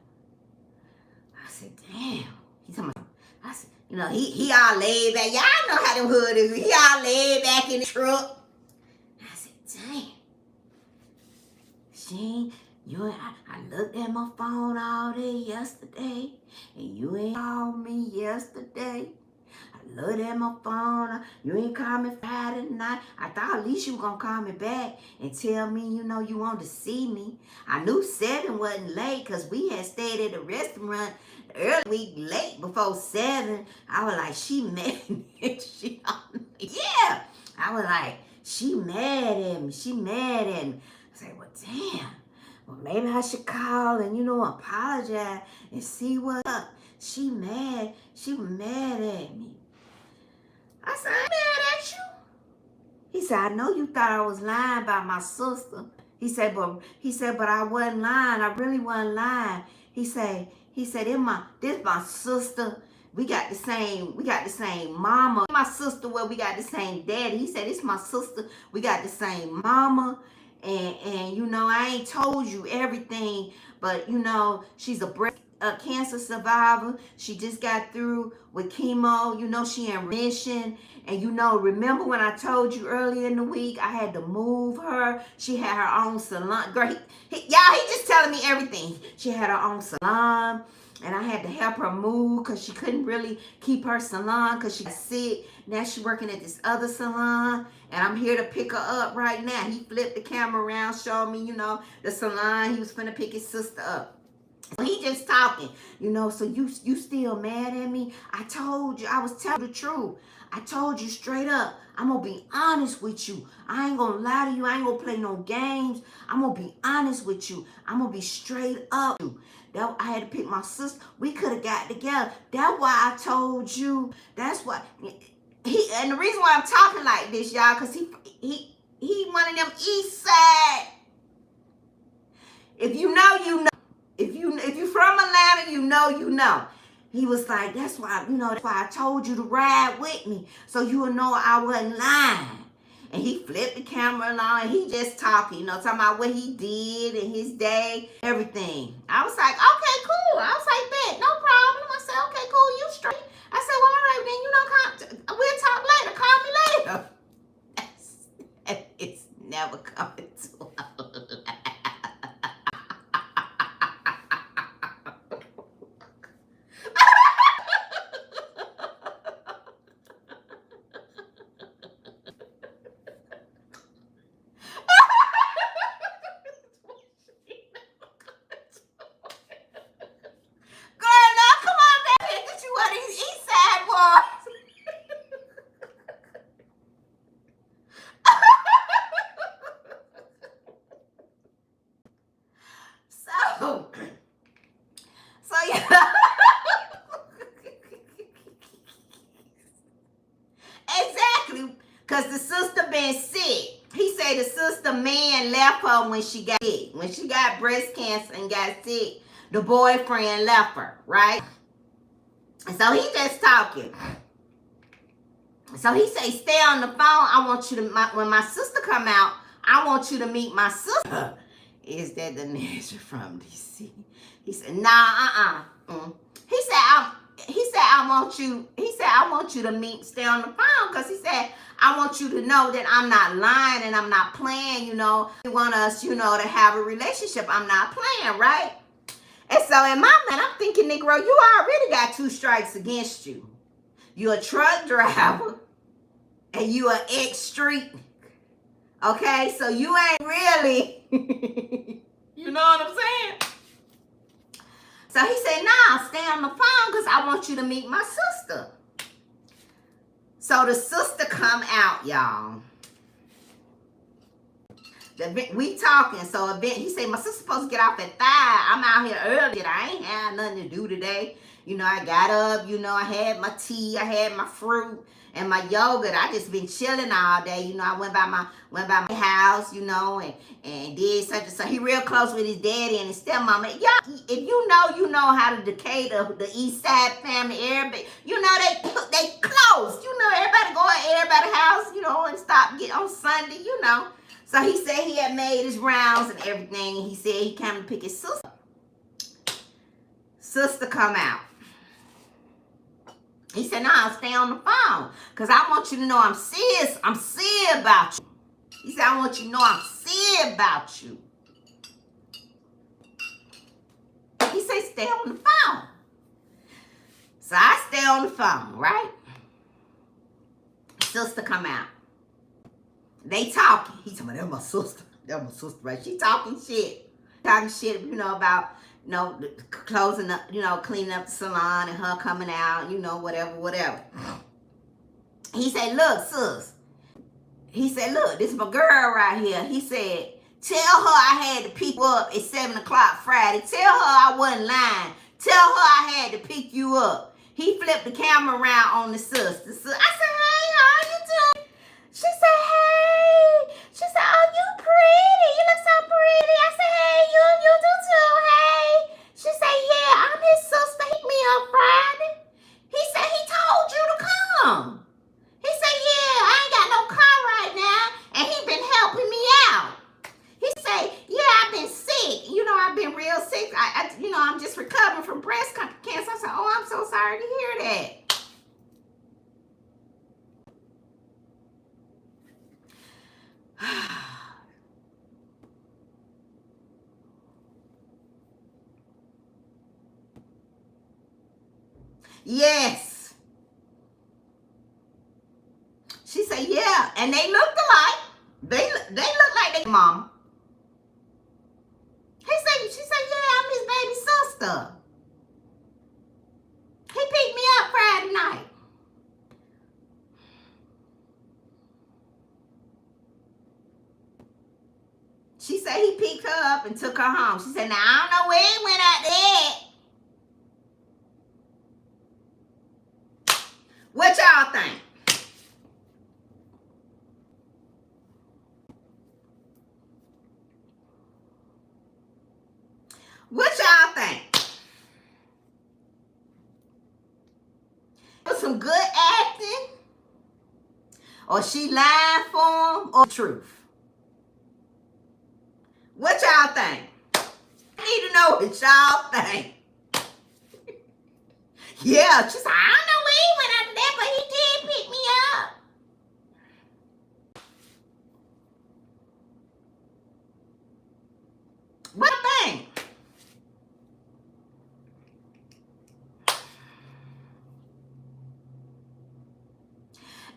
I said, damn. He's talking about, I said, he all laid back. Y'all know how them hood is. He all laid back in the truck. I said, damn. I looked at my phone all day yesterday, and you ain't called me yesterday. I looked at my phone. You ain't called me Friday night. I thought at least you were going to call me back and tell me, you wanted to see me. I knew 7 wasn't late because we had stayed at the restaurant early week late before 7. I was like, she mad at me. Yeah. I was like, she mad at me. She mad at me. I said, well, damn. Well, maybe I should call and, apologize and see what's up. She mad. She was mad at me. I said, I ain't mad at you. He said, I know you thought I was lying about my sister. He said, but I wasn't lying. I really wasn't lying. He said, this my sister. We got the same mama. My sister, we got the same daddy. He said, it's my sister. We got the same mama. And I ain't told you everything, but she's a breast cancer survivor. She just got through with chemo. She in remission. And remember when I told you earlier in the week I had to move her? She had her own salon. Girl, he just telling me everything. She had her own salon. And I had to help her move because she couldn't really keep her salon because she got sick. Now she's working at this other salon. And I'm here to pick her up right now. He flipped the camera around, showed me, the salon. He was finna pick his sister up. So he just talking, so you still mad at me? I told you, I was telling the truth. I told you straight up, I'm going to be honest with you. I ain't going to lie to you. I ain't going to play no games. I'm going to be honest with you. I'm going to be straight up. That I had to pick my sister. We could have got together. That's why I told you. That's why. And the reason why I'm talking like this, y'all, because he one of them east side. If you know, you know. If you from Atlanta, you know. He was like, that's why I told you to ride with me. So you would know I wasn't lying. And he flipped the camera along and he just talking, talking about what he did in his day, everything. I was like, okay, cool. I was like, bet, no problem. I said, okay, cool, you straight. I said, well, all right, then, we'll talk later. Call me later. It's never coming to a So yeah. Exactly. Because the sister been sick. He said the sister man left her when she got sick. When she got breast cancer and got sick, the boyfriend left her, right? And so he just talking. So he say, stay on the phone. I want you to, when my sister come out, I want you to meet my sister. Is that the ninja from DC? He said, nah, He said, I want you to stay on the phone, because he said, I want you to know that I'm not lying and I'm not playing, You want us, to have a relationship. I'm not playing, right? And so in my mind, I'm thinking, Negro, you already got 2 strikes against you. You're a truck driver and you an ex-street. Okay, so you ain't really, you know what I'm saying? So he said, nah, stay on the phone because I want you to meet my sister. So the sister come out, y'all. We talking. So he said, my sister's supposed to get off at 5. I'm out here early. I ain't had nothing to do today. I got up, I had my tea, I had my fruit and my yogurt. I just been chilling all day. I went by my house, and did such and such. He real close with his daddy and his stepmama. Y'all, if you know how to decay the East Side family, everybody, they close. Everybody go at everybody's house, and get on Sunday, So he said he had made his rounds and everything. And he said he came to pick his sister. Sister come out. He said, nah, stay on the phone. Because I want you to know I'm serious. I'm serious about you. He said, I want you to know I'm serious about you. He said, stay on the phone. So I stay on the phone, right? Sister come out. They talking. He told me, that's my sister. That's my sister, right? She talking shit. Talking shit, about, closing up, cleaning up the salon and her coming out, whatever. He said, look, sis. He said, look, this is my girl right here. He said, tell her I had to pick you up at 7 o'clock Friday. Tell her I wasn't lying. Tell her I had to pick you up. He flipped the camera around on the sister. So I said, hey, how you doing? She said, hey. She said, oh, you pretty. You look so pretty. I said, hey, you do too. Hey. She said, yeah, I'm his sister. Hit me up Friday. He said, he told you to come. He said, yeah, I ain't got no car right now. And he been helping me out. He said, yeah, I've been sick. I've been real sick. I'm just recovering from breast cancer. I said, oh, I'm so sorry to hear that. Yes. She said, yeah. And they looked alike. They look like their mom. She said, yeah, I'm his baby sister. He picked me up Friday night. She said he picked her up and took her home. She said, now I don't know where he went out there. What y'all think? What y'all think? Was some good acting? Or she lied for him? Or truth? What y'all think? I need to know what y'all think. Yeah, she said, I don't know where he went after that, but he did pick me up. What do you think?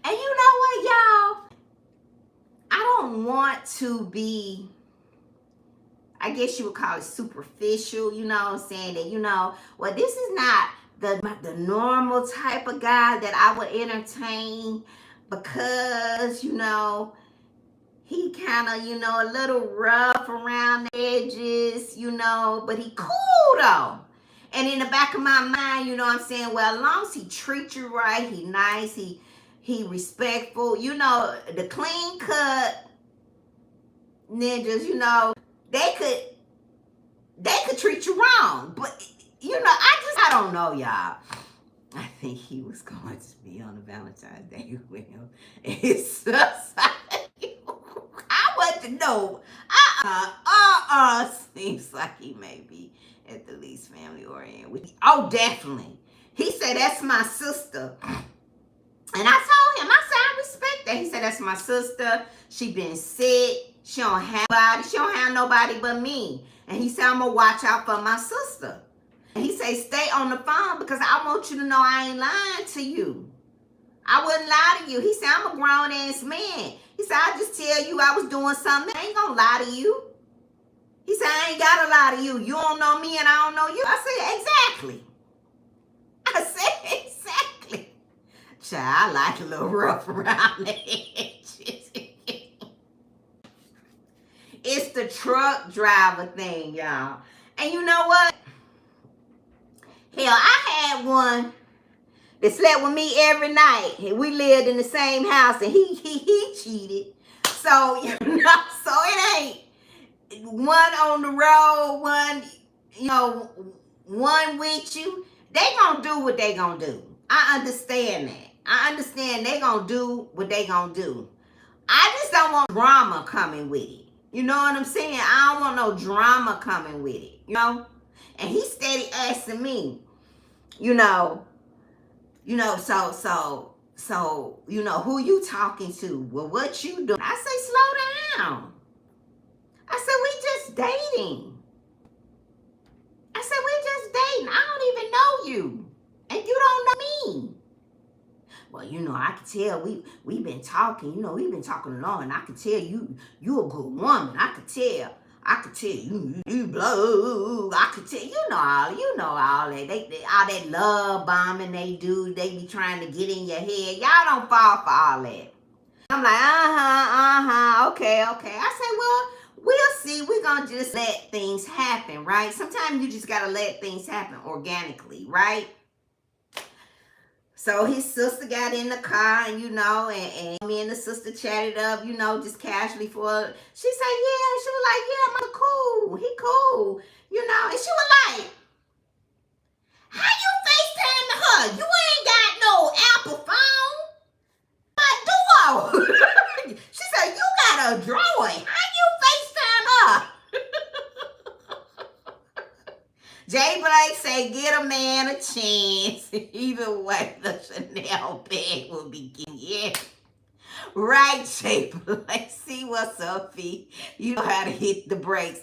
And you know what, y'all? I don't want to be, I guess you would call it superficial, saying that, well, this is not the normal type of guy that I would entertain because, he kind of, a little rough around the edges, but he cool though. And in the back of my mind, I'm saying, well, as long as he treats you right, he nice, he respectful, the clean cut ninjas, they could treat you wrong. But I don't know, y'all. I think he was going to be on a Valentine's Day with him. It's just, I want to know. Seems like he may be at the least family oriented. Oh, definitely. He said, that's my sister. And I told him, I said, I respect that. He said, that's my sister. She been sick. She don't have nobody but me. And he said, I'm going to watch out for my sister. And he said, stay on the phone because I want you to know I ain't lying to you. I wouldn't lie to you. He said, I'm a grown-ass man. He said, I just tell you I was doing something. I ain't going to lie to you. He said, I ain't got to lie to you. You don't know me and I don't know you. I said, exactly. Child, I like a little rough around the edges. It's the truck driver thing, y'all. And you know what? Hell, I had one that slept with me every night. And we lived in the same house and he cheated. So, so it ain't one on the road, one with you. They gonna do what they gonna do. I understand that. I understand they gonna do what they gonna do. I just don't want drama coming with it. You know what I'm saying? I don't want no drama coming with it, you know? And he steady asking me, you know, who you talking to? Well, what you doing? I say, slow down. I said, we just dating. I said, we just dating. I don't even know you. And you don't know me. Well, I can tell we've been talking, we've been talking long, and I can tell you a good woman. I could tell you blow. I could tell all that. They all that love bombing they do. They be trying to get in your head. Y'all don't fall for all that. I'm like, okay. I say, well, we'll see. We're gonna just let things happen, right? Sometimes you just gotta let things happen organically, right? So his sister got in the car, and me and the sister chatted up, just casually for. She said, yeah. She was like, yeah, mother cool. He cool, And she was like, how you FaceTime her? You ain't got no Apple phone. My duo. She said, you got a droid. How you FaceTime her? Jay Blake say, get a man a chance. Either way, the Chanel bag will be getting. Yeah. Right, Jay Blake. See what's up, Fee. You know how to hit the brakes.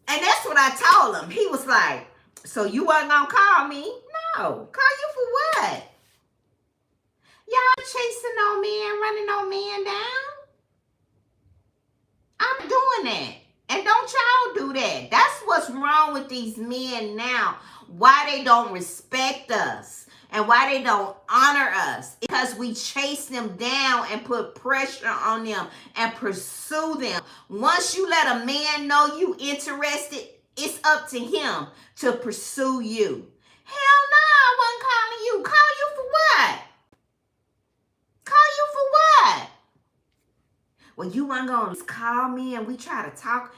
And that's what I told him. He was like, so you wasn't going to call me? No. Call you for what? Y'all chasing no man, running no man down? I'm doing that. And don't y'all do that. That's what's wrong with these men now. Why they don't respect us and why they don't honor us. Because we chase them down and put pressure on them and pursue them. Once you let a man know you interested, it's up to him to pursue you. Hell no, I wasn't calling you. Call you for what? Call you for what? Well, you weren't going to call me and we try to talk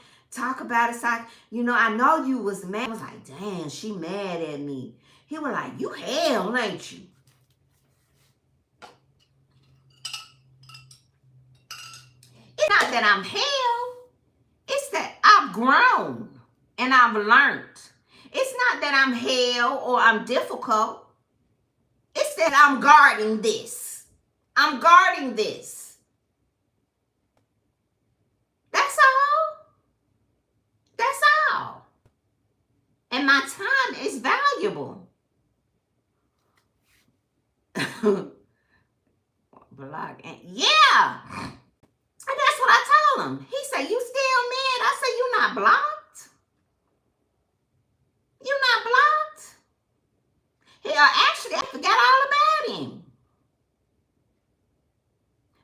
about it. So I know you was mad. I was like, damn, she mad at me. He was like, you hell, ain't you? It's not that I'm hell. It's that I've grown and I've learned. It's not that I'm hell or I'm difficult. It's that I'm guarding this. I'm guarding this. That's all. That's all. And my time is valuable. Block. Yeah. And that's what I told him. He said, you still mad? I said, you not blocked? You not blocked? Actually, I forgot all about him.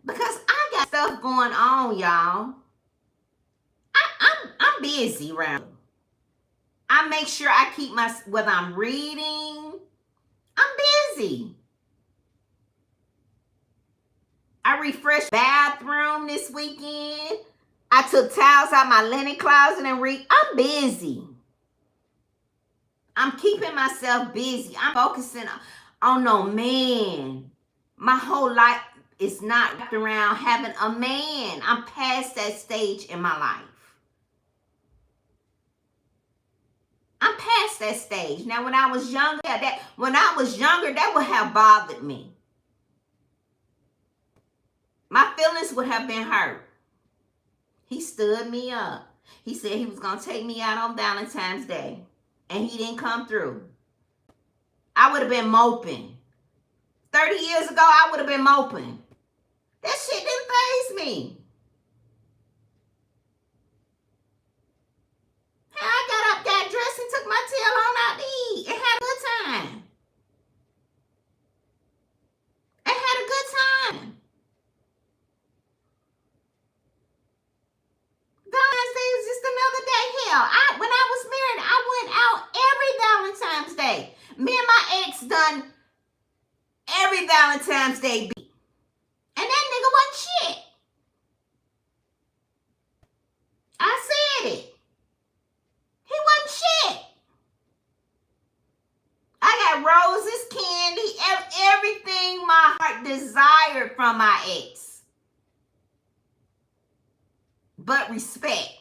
Because I got stuff going on, y'all. I'm busy around. I make sure I keep whether I'm reading, I'm busy. I refreshed the bathroom this weekend. I took towels out my linen closet and I'm busy. I'm keeping myself busy. I'm focusing on no man. My whole life is not wrapped around having a man. I'm past that stage in my life. I'm past that stage. Now, when I was younger, that would have bothered me. My feelings would have been hurt. He stood me up. He said he was going to take me out on Valentine's Day. And he didn't come through. I would have been moping. 30 years ago, I would have been moping. That shit didn't faze me. I got up, got dressed, and took my tail on out to eat and had a good time. Valentine's Day was just another day. Hell, when I was married, I went out every Valentine's Day. Me and my ex done every Valentine's Day beat. And that nigga wasn't shit. I said it. He wasn't shit. I got roses, candy, everything my heart desired from my ex. but respect.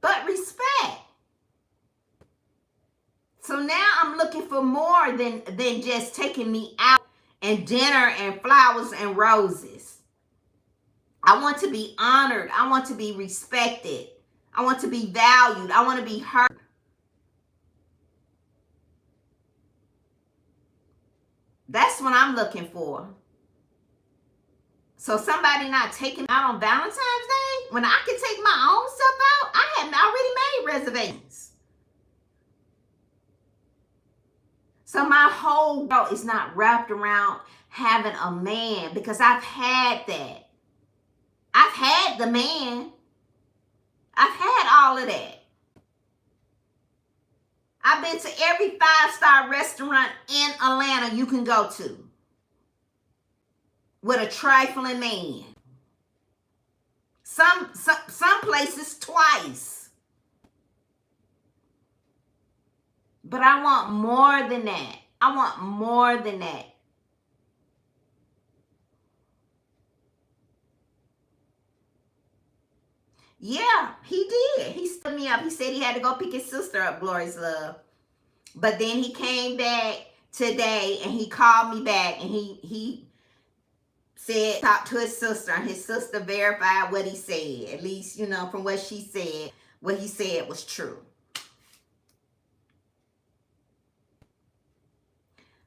But respect. So now I'm looking for more than just taking me out and dinner and flowers and roses. I want to be honored. I want to be respected. I want to be valued. I want to be heard. That's what I'm looking for. So somebody not taking out on Valentine's Day when I can take my own stuff out? I had already made reservations. So my whole world is not wrapped around having a man, because I've had that. I've had the man. I've had all of that. I've been to every 5-star restaurant in Atlanta you can go to with a trifling man. Some places twice. But I want more than that. I want more than that. Yeah, he did. He stood me up. He said he had to go pick his sister up, Glorious Love. But then he came back today and he called me back and he said, talked to his sister, and his sister verified what he said. At least, you know, from what she said, what he said was true.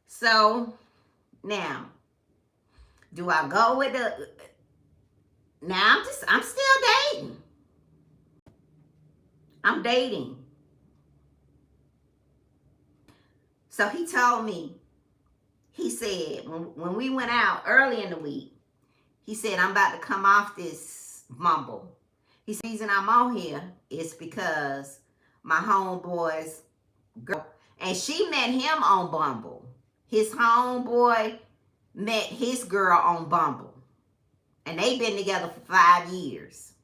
So now, do I go with the... Now I'm still dating. I'm dating. So he told me, he said, when we went out early in the week, he said, I'm about to come off this Bumble. He said, the reason I'm on here is because my homeboy's girl, and she met him on Bumble. His homeboy met his girl on Bumble. And they've been together for 5 years.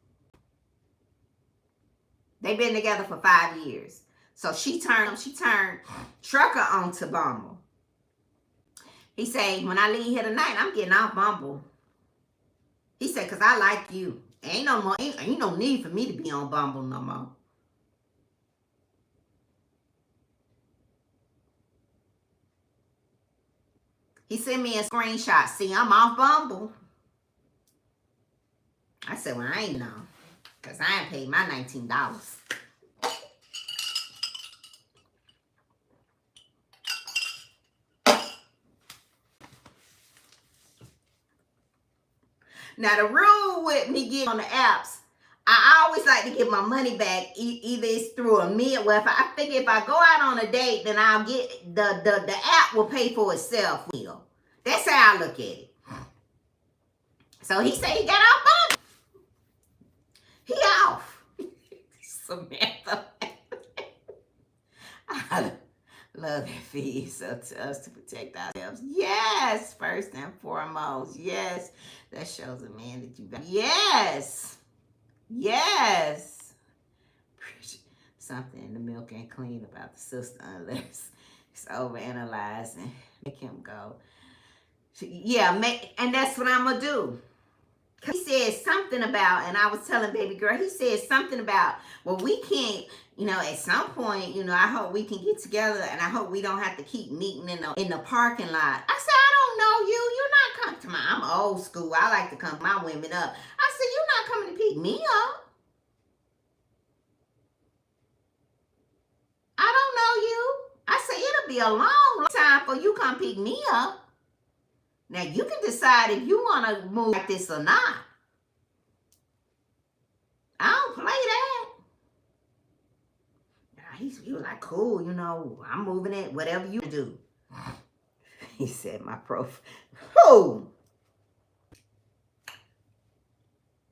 They've been together for 5 years. So she turned Trucker onto Bumble. He said, when I leave here tonight, I'm getting off Bumble. He said, because I like you. Ain't no need for me to be on Bumble no more. He sent me a screenshot. See, I'm off Bumble. I said, well, I ain't know. Because I ain't paid my $19. Now, the rule with me getting on the apps, I always like to get my money back. Either it's through a meal. Well, I figure if I go out on a date, then I'll get the app will pay for itself. That's how I look at it. So he said he got off Bumble. He off. Samantha. I love that feed. So to us to protect ourselves. Yes, first and foremost. Yes. That shows a man that you got. Yes. Yes. Something in the milk ain't clean about the sister unless it's overanalyzed and make him go. Yeah, and that's what I'm going to do. He said something about, and I was telling baby girl, he said something about, well, we can't, you know, at some point, you know, I hope we can get together and I hope we don't have to keep meeting in the parking lot. I said, I don't know you. You're not coming to I'm old school. I like to come my women up. I said, you're not coming to pick me up. I don't know you. I said, it'll be a long time for you come pick me up. Now, you can decide if you want to move like this or not. I don't play that. He was like, cool, you know, I'm moving it, whatever you do. He said, my who?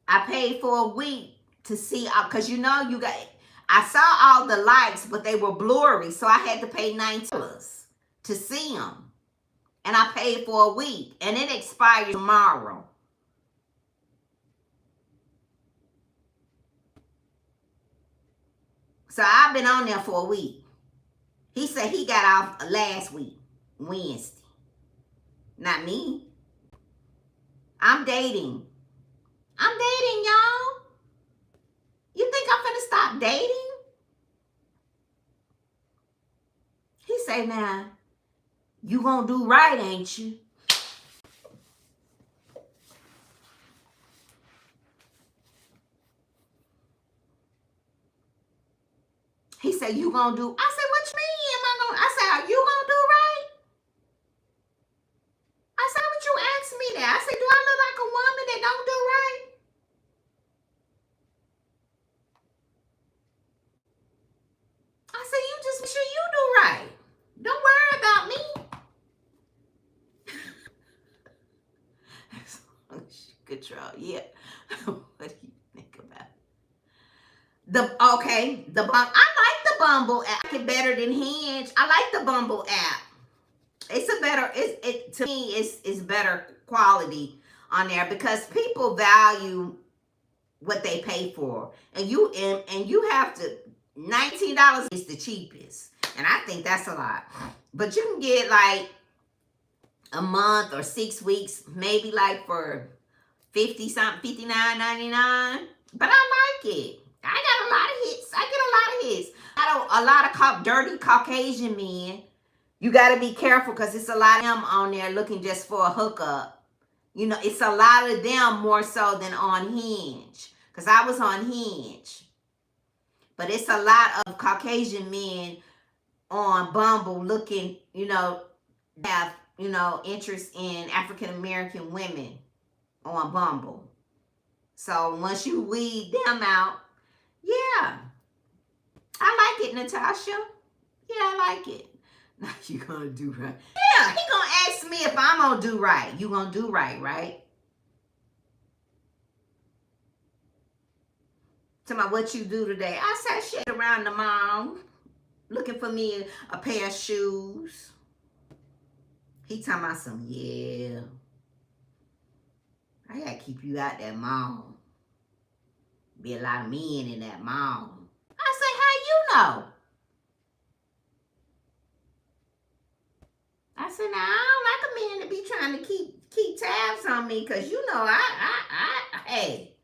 I paid for a week to see, because you know, I saw all the likes, but they were blurry, so I had to pay $9 to see them. And I paid for a week, and it expires tomorrow. So I've been on there for a week. He said he got off last week, Wednesday. Not me. I'm dating. I'm dating, y'all. You think I'm finna stop dating? He say, now, you gonna do right, ain't you? He said, you gonna do. I said, what you mean? Am I gonna? I said, are you gonna do right? I said, what you ask me that? I said, do I look like a woman that don't do right? I said, you just make sure you do right. Don't worry about me. As long as you control. Yeah. What do you think about it? The I like the Bumble app. I like it better than Hinge. I like the Bumble app. It's a better. It to me is better quality on there because people value what they pay for, and you have to. $19 is the cheapest, and I think that's a lot. But you can get like a month or 6 weeks, maybe like for 50 something, 59.99. But I like it. I got a lot of hits. I get a lot of hits. A lot of dirty Caucasian men. You got to be careful because it's a lot of them on there looking just for a hookup. You know, it's a lot of them more so than on Hinge. Because I was on Hinge. But it's a lot of Caucasian men on Bumble looking, have, interest in African American women on Bumble. So once you weed them out, yeah. I like it, Natasha. Yeah, I like it. Now you gonna do right. Yeah, he gonna ask me if I'm gonna do right. You gonna do right, right? Tell me what you do today. I sat shit around the mall looking for me a pair of shoes. He talking about some, yeah. I gotta keep you out that mall. Be a lot of men in that mall. I say, how you know? I said, now I don't like a man to be trying to keep tabs on me, cause hey,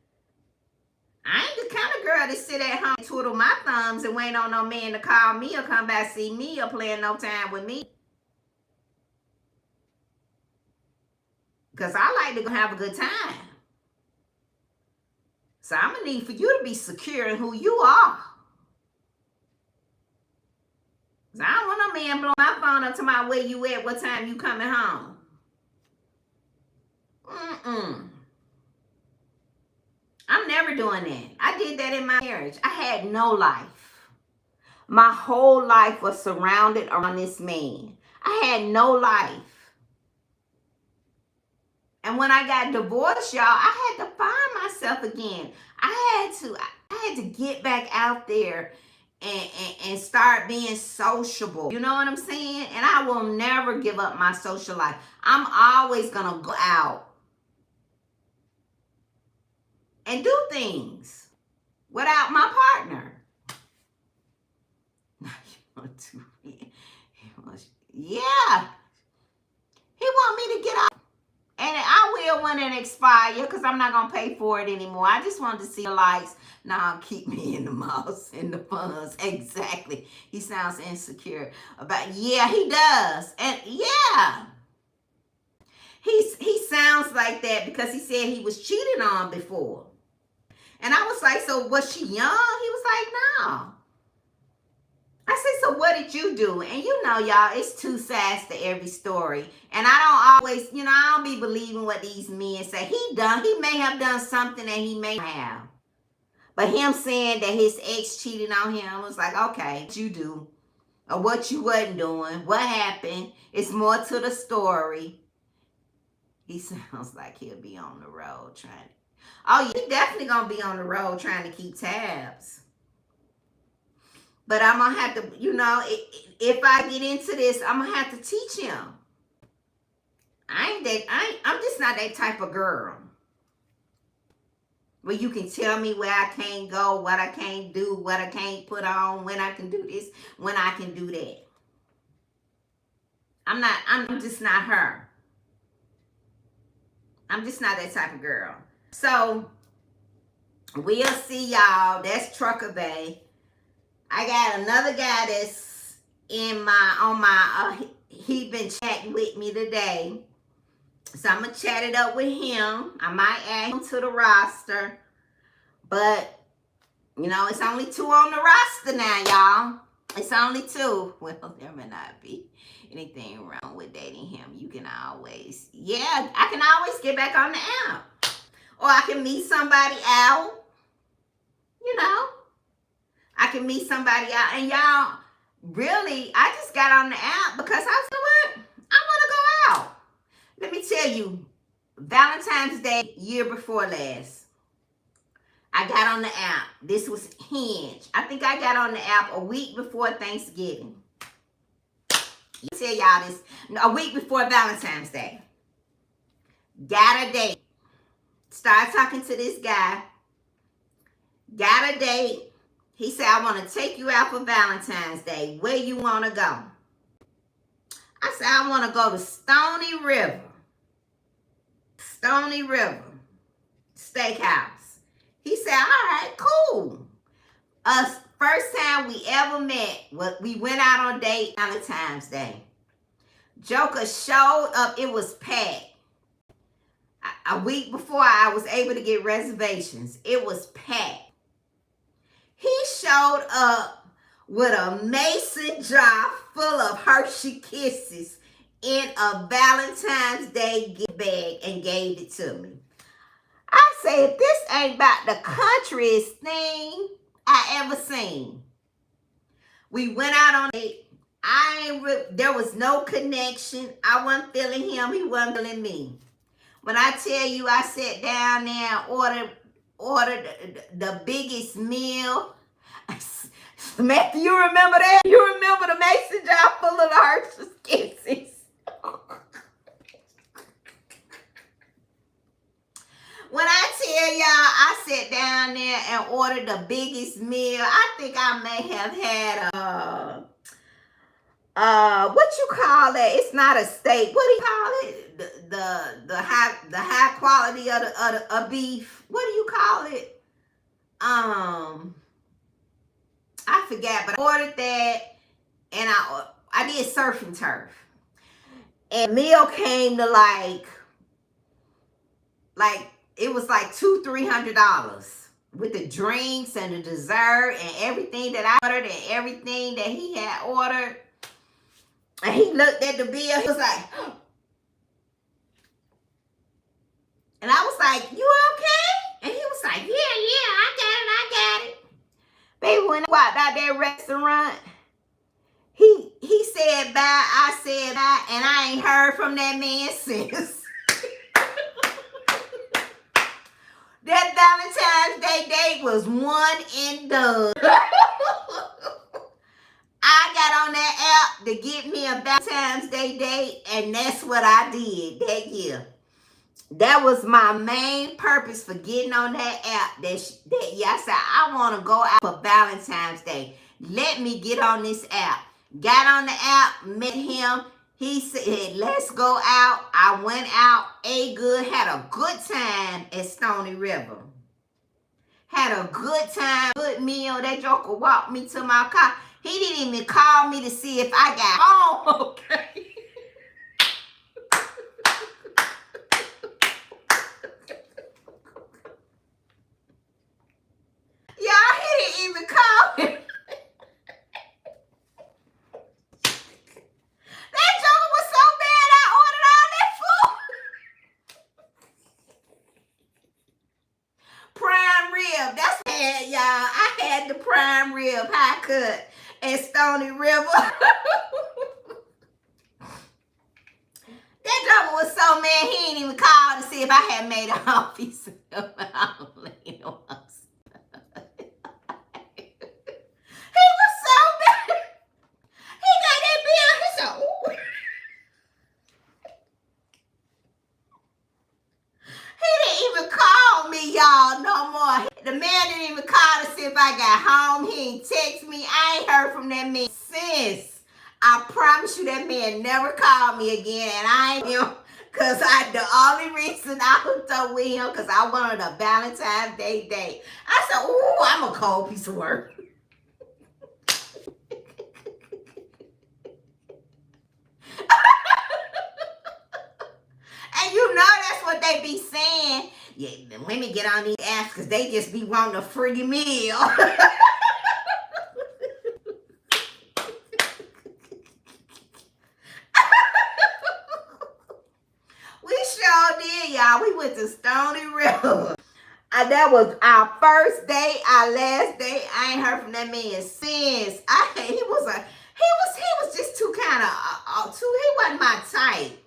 I ain't the kind of girl to sit at home and twiddle my thumbs and wait on no man to call me or come back see me or playing no time with me. Cause I like to have a good time. So I'm gonna need for you to be secure in who you are. I don't want no man blowing my phone up to my where you at, what time you coming home. I'm never doing that. I did that in my marriage. I had no life. My whole life was surrounded around this man. I had no life. And when I got divorced, y'all, I had to find myself again. I had to get back out there and start being sociable. You know what I'm saying? And I will never give up my social life. I'm always going to go out and do things without my partner. Yeah. He want me to get out. And I will when it expire because I'm not going to pay for it anymore. I just wanted to see the lights. Now keep me in the mouse and the funds. Exactly. He sounds insecure about, yeah, he does. And yeah. He sounds like that because he said he was cheated on before. And I was like, so was she young? He was like, no. I said, so what did you do? And you know, y'all, it's two sides to every story. And I don't always, I don't be believing what these men say. He may have done something that he may have. But him saying that his ex cheated on him was like, okay, what you do or what you wasn't doing, what happened? It's more to the story. He sounds like he'll be on the road trying to. Oh, yeah, he definitely going to be on the road trying to keep tabs. But I'm going to have to, if I get into this, I'm going to have to teach him. I'm just not that type of girl. Where you can tell me where I can't go, what I can't do, what I can't put on, when I can do this, when I can do that. I'm just not her. I'm just not that type of girl. So we'll see, y'all. That's Trucker Bay. I got another guy that's he been chatting with me today. So I'm going to chat it up with him. I might add him to the roster. But, you know, it's only 2 on the roster now, y'all. It's only 2. Well, there may not be anything wrong with dating him. You can always, I can always get back on the app. Or I can meet somebody out. You know, I can meet somebody out. And y'all, really, I just got on the app because I was like, what? I want to go out. Let me tell you, Valentine's Day, year before last, I got on the app. This was Hinge. I think I got on the app a week before Thanksgiving. I'll tell y'all this. A week before Valentine's Day. Got a date. Started talking to this guy. Got a date. He said, I want to take you out for Valentine's Day. Where you want to go? I said, I want to go to Stony River. Stony River Steakhouse. He said, all right, cool. First time we ever met, we went out on a date Valentine's Day. Joker showed up. It was packed. A week before I was able to get reservations. It was packed. He showed up with a mason jar full of Hershey Kisses in a Valentine's Day gift bag and gave it to me. I say, if this ain't about the countryest thing I ever seen. We went out on a date. There was no connection. I wasn't feeling him. He wasn't feeling me. When I tell you, I sat down there and ordered the biggest meal. Matthew, you remember that? You remember the mason jar full of the Hershey's Kisses? When I tell y'all, I sat down there and ordered the biggest meal. I think I may have had what you call that? It's not a steak. What do you call it? The high quality of the beef. What do you call it? I forgot, but I ordered that, and I did surf and turf, and meal came to like it was like $200-300 with the drinks and the dessert and everything that I ordered and everything that he had ordered. And he looked at the bill. He was like, and I was like, you okay? And he was like, yeah, I got it. Baby, when I walked out that restaurant, he said bye, I said bye, and I ain't heard from that man since. That Valentine's Day date was one and done. I got on that app to get me a Valentine's Day date, and that's what I did that year. That was my main purpose for getting on that app. I said, I want to go out for Valentine's Day. Let me get on this app. Got on the app, met him. He said, let's go out. I went out, ate good, had a good time at Stony River. Had a good time, good meal. That joker walked me to my car. He didn't even call me to see if I got home, okay? Y'all, he didn't even call me. The prime rib high cut at Stony River. That drummer was so mad he didn't even call to see if I had made an office. He was so mad. He got that bill. He said, ooh. He didn't even call me, y'all, no more. The man didn't even call to see if I got home. He ain't text me. I ain't heard from that man since. I promise you that man never called me again. And I ain't him because the only reason I hooked up with him because I wanted a Valentine's Day date. I said, ooh, I'm a cold piece of work. And you know that's what they be saying. Yeah, the women get on these apps because they just be wanting a free meal. We sure did, y'all. We went to Stony River. That was our first date, our last date. I ain't heard from that man since. He was just too kind of too. He wasn't my type.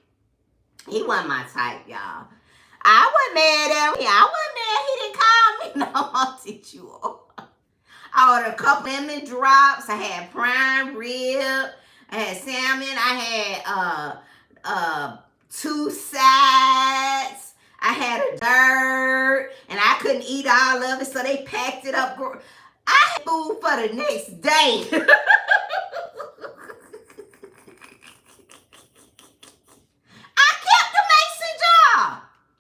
He wasn't my type, y'all. I wasn't mad at him. I wasn't mad. He didn't call me. No, I'll teach you all. I ordered a couple lemon drops. I had prime rib. I had salmon. I had 2 sides. I had a dessert, and I couldn't eat all of it, so they packed it up. I had food for the next day. I kept the mason jar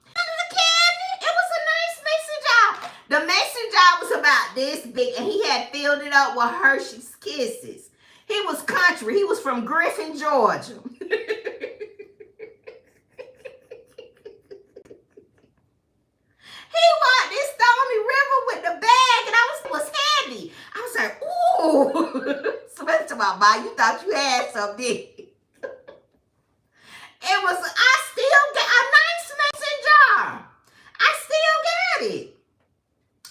under the cabinet. It was a nice mason jar. The mason jar was about this big, and he had filled it up with Hershey's Kisses. He was country. He was from Griffin, Georgia. He walked this Stony River with the bag, and I was heavy. I was like, ooh. Somebody told my mom, you thought you had something. I still got a nice mason jar. I still got it.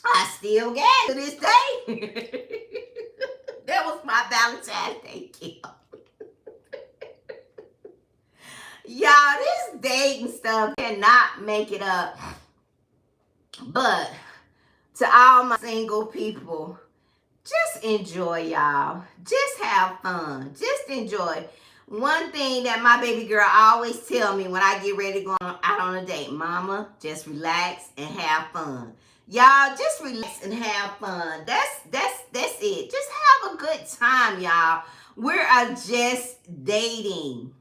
I still got it to this day. That was my Valentine's Day gift. Y'all, this dating stuff cannot make it up. But to all my single people, just enjoy, y'all. Just have fun. Just enjoy. One thing that my baby girl always tell me when I get ready to go out on a date, Mama, just relax and have fun. Y'all, just relax and have fun. That's it. Just have a good time, y'all. We're just dating.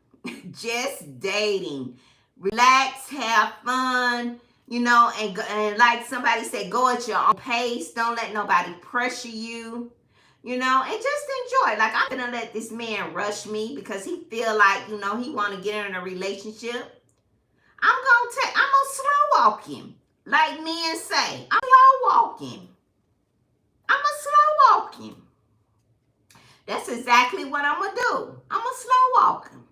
Just dating. Relax, have fun. You know, and like somebody said, go at your own pace. Don't let nobody pressure you. You know, and just enjoy. Like, I'm gonna let this man rush me because he feel like, you know, he want to get in a relationship. I'm gonna slow walk him. Like men say, I'm slow walking. I'm gonna slow walk him. That's exactly what I'm gonna do. I'm gonna slow walk him.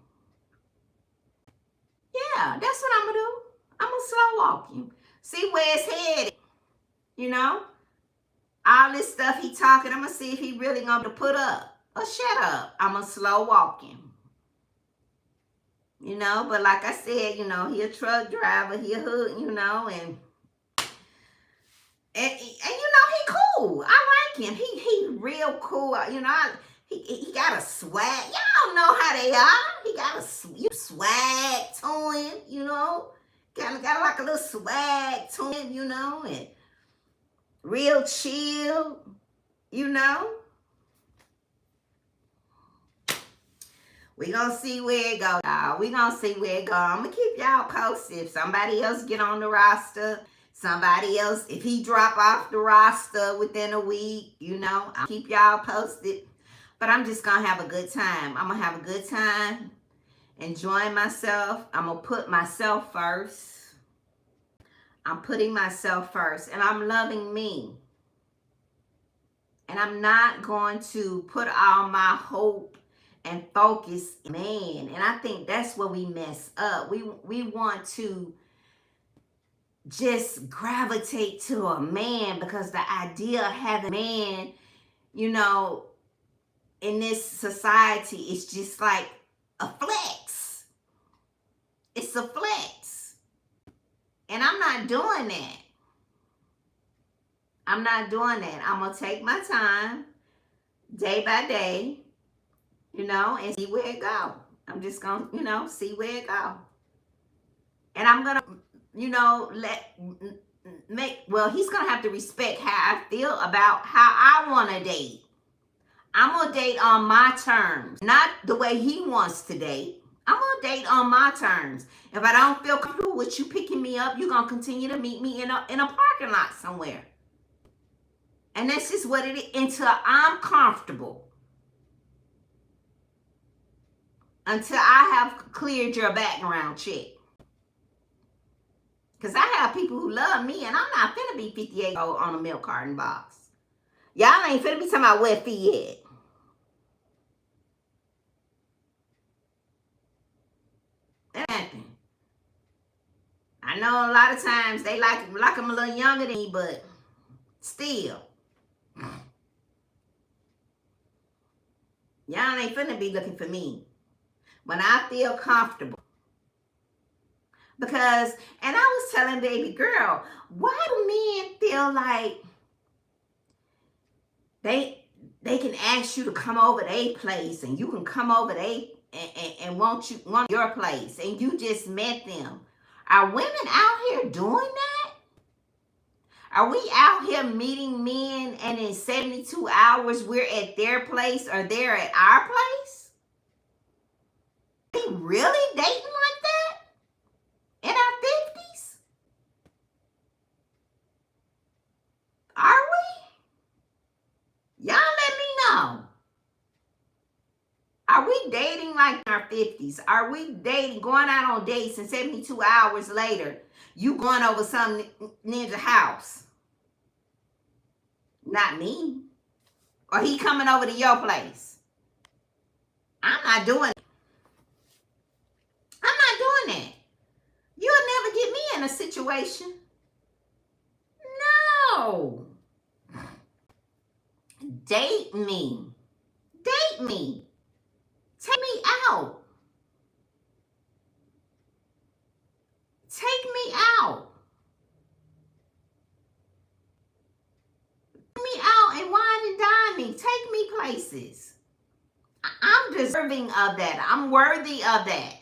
Yeah, that's what I'm gonna do. I'm gonna slow walk him. See where it's headed. You know? All this stuff he talking, I'm gonna see if he really gonna put up or shut up. I'm gonna slow walk him. You know, but like I said, you know, he a truck driver, he a hood, you know, and you know, he cool. I like him. He real cool. You know, he got a swag. Y'all know how they are. He got a swag to him, you know. Got like a little swag to him, you know, and real chill, you know. We gonna see where it go, y'all. We gonna see where it go. I'm gonna keep y'all posted. If somebody else get on the roster, somebody else, if he drop off the roster within a week, you know, I'll keep y'all posted. But I'm just gonna have a good time. I'm gonna have a good time, enjoying myself. I'm gonna put myself first. I'm putting myself first, and I'm loving me. And I'm not going to put all my hope and focus in man. And I think that's where we mess up. We want to just gravitate to a man because the idea of having a man, you know, in this society is just like a flex. It's a flex. And I'm not doing that. I'm not doing that. I'm going to take my time day by day, you know, and see where it go. I'm just going to, you know, see where it go. And I'm going to, you know, he's going to have to respect how I feel about how I want to date. I'm going to date on my terms, not the way he wants to date. I'm gonna date on my terms. If I don't feel comfortable with you picking me up, you're gonna continue to meet me in a parking lot somewhere. And that's just what it is until I'm comfortable. Until I have cleared your background check. Because I have people who love me, and I'm not finna be 58 on a milk carton box. Y'all ain't finna be talking about where feet at. I know a lot of times they like them a little younger than me, but still. Y'all ain't finna be looking for me when I feel comfortable. Because, and I was telling baby girl, why do men feel like they can ask you to come over their place and you can come over and want your place and you just met them? Are women out here doing that? Are we out here meeting men and in 72 hours we're at their place or they're at our place? Are we really dating like that? In our 50s? Are we? Y'all let me know. Are we dating like in our 50s? Are we dating, going out on dates and 72 hours later, you going over some ninja house? Not me. Or he coming over to your place? I'm not doing it. I'm not doing that. You'll never get me in a situation. No. Date me. Date me. Take me out. Take me out. Take me out and wine and dine me. Take me places. I'm deserving of that. I'm worthy of that.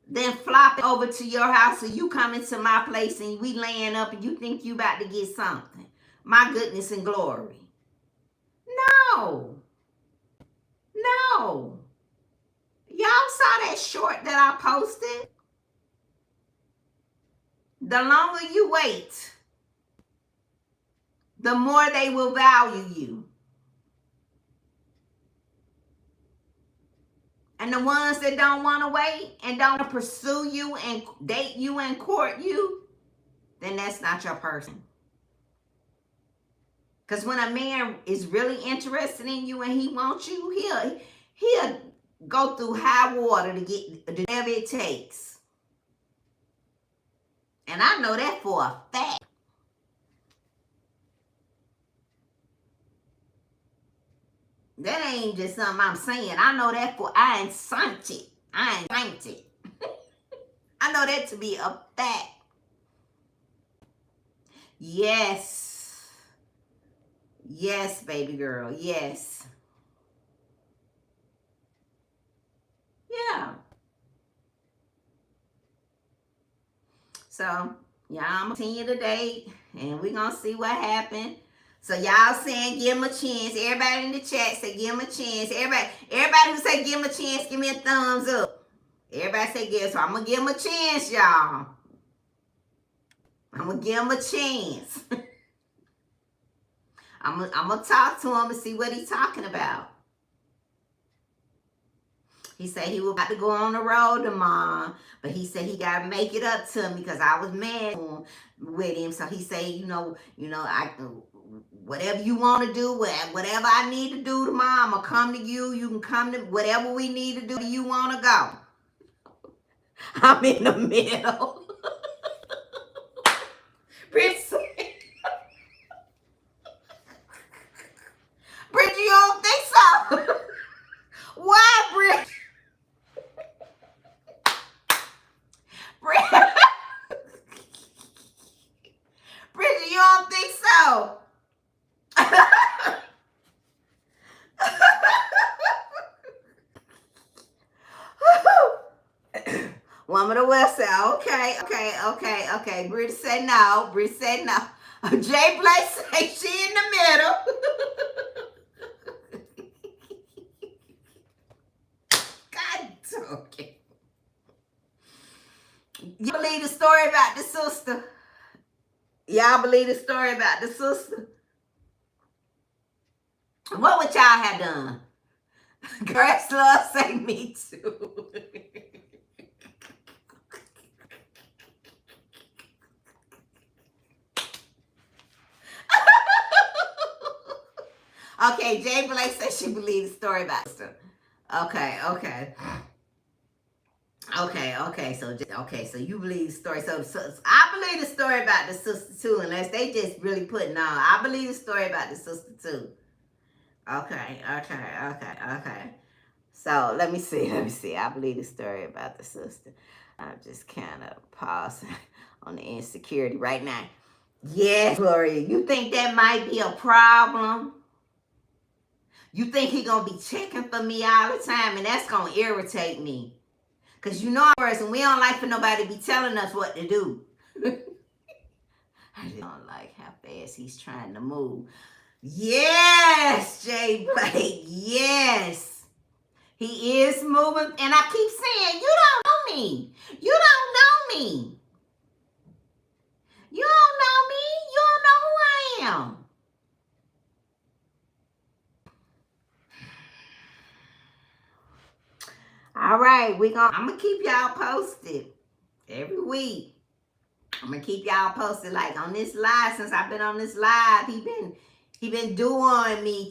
Then flop it over to your house or you come into my place and we laying up and you think you about to get something. My goodness and glory. No. No. Y'all saw that short that I posted? The longer you wait, the more they will value you. And the ones that don't want to wait and don't pursue you and date you and court you, then that's not your person. Because when a man is really interested in you and he wants you, he'll go through high water to get whatever it takes. And I know that for a fact. That ain't just something I'm saying. I know that I ain't synced it. I know that to be a fact. Yes. Yes, baby girl. Yes. Yeah. So, y'all, I'm going to continue to date, and we're going to see what happens. So, y'all saying give him a chance. Everybody in the chat say give him a chance. Everybody who say give him a chance, give me a thumbs up. Everybody say give. So, I'm going to give him a chance, y'all. I'm going to give him a chance. I'm going to talk to him and see what he's talking about. He said he was about to go on the road tomorrow, but he said he got to make it up to me because I was mad with him. So he said, whatever you want to do, whatever I need to do tomorrow, I'm going to come to you. You can come to whatever we need to do. You want to go? I'm in the middle. Bridget, you don't think so? Why, Bridget? Bridget, you don't think so? Woman of the West Side. Okay. Bridget said no. Jay Blake say she in the middle. God Okay. You believe the story about the sister? Y'all believe the story about the sister? What would y'all have done? Girls love say me too. Okay, Jay Blake says she believes the story about the sister. Okay. So you believe the story. So I believe the story about the sister too, unless they just really putting on. I believe the story about the sister too. Okay. So let me see. I believe the story about the sister. I'm just kind of pausing on the insecurity right now. Yes, Gloria. You think that might be a problem? You think he gonna be checking for me all the time, and that's gonna irritate me. Cause you know us, and we don't like for nobody to be telling us what to do. I just don't like how fast he's trying to move. Yes, Jay Blake. Yes. He is moving. And I keep saying, you don't know me. You don't know me. You don't know me. You don't know who I am. All right, I'm gonna keep y'all posted every week. I'm gonna keep y'all posted. Like on this live, since I've been on this live, he been duoing me,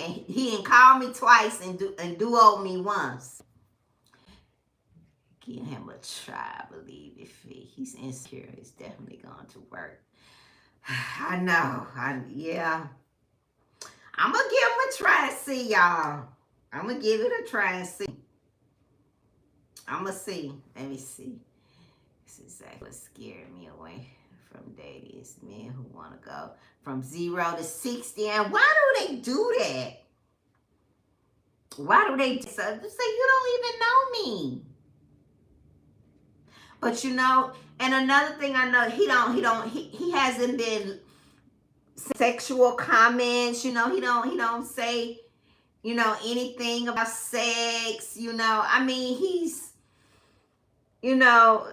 and he didn't call me twice and duoed me once. Give him a try. I believe if he's insecure, it's definitely going to work. I know. Yeah. I'm gonna give him a try and see, y'all. I'm gonna give it a try and see. I'm gonna see. Let me see. This is exactly what's scaring me away from dating. It's men who want to go from 0 to 60. And why do they do that? Why do they say you don't even know me? But you know, and another thing I know, he hasn't been sexual comments, you know, he don't say, you know, anything about sex, you know. I mean, he's, you know,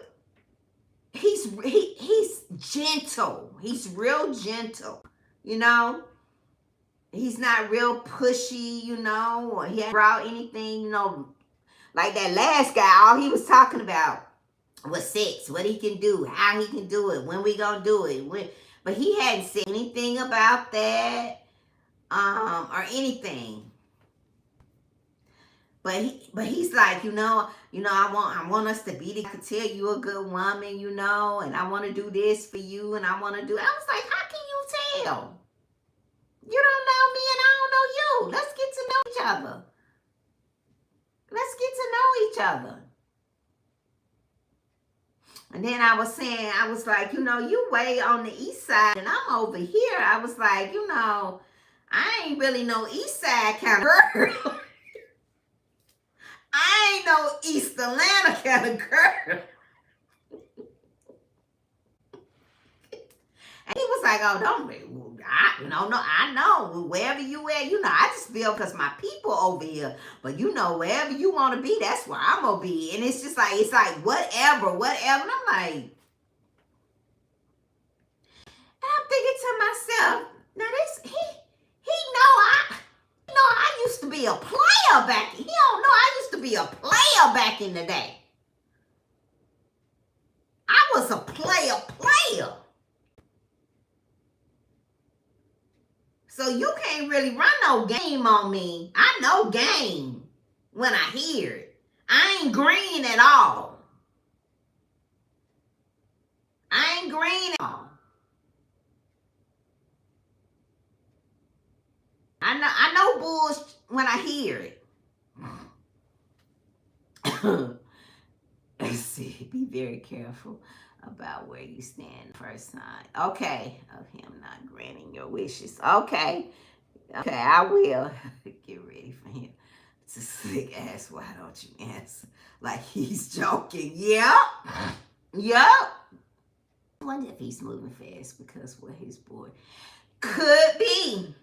he's gentle. He's real gentle, you know. He's not real pushy, you know, or he hasn't brought anything, you know, like that last guy. All he was talking about was sex, what he can do, how he can do it, when we gonna do it. But he hadn't said anything about that, or anything. But he's like, you know, I want us to be. I could tell you a good woman, you know, and I want to do this for you, and I want to do. I was like, how can you tell? You don't know me, and I don't know you. Let's get to know each other. And then I was like, you know, you way on the east side, and I'm over here. I was like, you know, I ain't really no east side kind of girl. I ain't no East Atlanta kind of girl. And he was like, oh, don't be. I know. Wherever you at, you know, I just feel because my people over here. But, you know, wherever you want to be, that's where I'm going to be. And it's just like, whatever. And I'm like, and I'm thinking to myself, now I used to be a player back. He don't know I used to be a player back in the day. I was a player. So you can't really run no game on me. I know game when I hear it. I ain't green at all. I know bullshit when I hear it. Let's see. Be very careful about where you stand first time. Okay. Of him not granting your wishes. Okay, I will. Get ready for him to slick ass. Why don't you answer? Like he's joking. Yep. I wonder if he's moving fast because what his boy could be.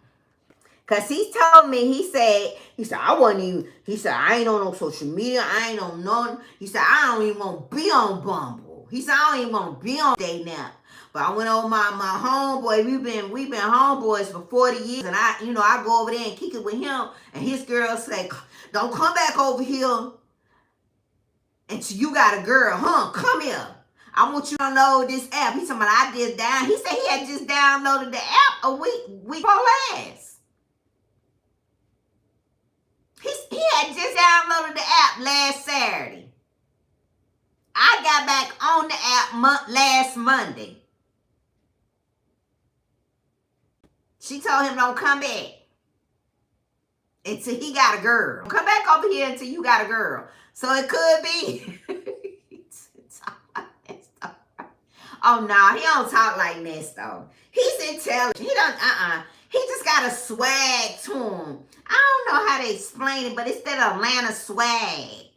Cause he told me, he said, I wasn't even, he said, I ain't on no social media, I ain't on none. He said, I don't even want to be on Bumble. He said, I don't even want to be on day now. But I went over my homeboy, we've been homeboys for 40 years, and I go over there and kick it with him, and his girl say, don't come back over here until you got a girl, huh? Come here. I want you to download this app. He talking about he said he had just downloaded the app a week before last. He had just downloaded the app last Saturday. I got back on the app last Monday. She told him don't come back until he got a girl. Come back over here until you got a girl. So it could be. Oh no, he don't talk like this though. He's intelligent. He don't. He just got a swag to him. I don't know how to explain it, but it's that Atlanta swag.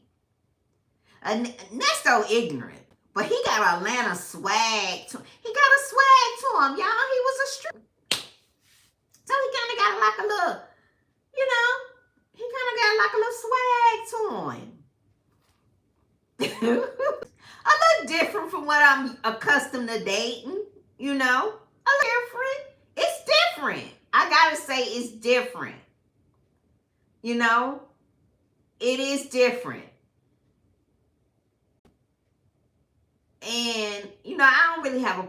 That's so ignorant. But he got Atlanta swag to him. He got a swag to him, y'all. He was a stripper. So he kind of got like a little, he kind of got like a little swag to him. A little different from what I'm accustomed to dating, A little different. It's different. I gotta say it's different. It is different. And, I don't really have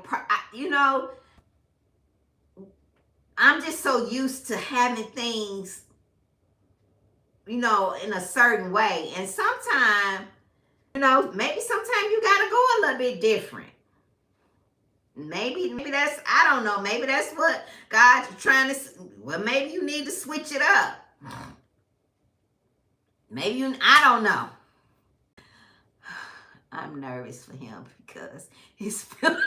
I'm just so used to having things, in a certain way. And sometimes, maybe sometimes you got to go a little bit different. Maybe that's, I don't know. Maybe that's what God's trying to, maybe you need to switch it up. I don't know. I'm nervous for him because he's feeling.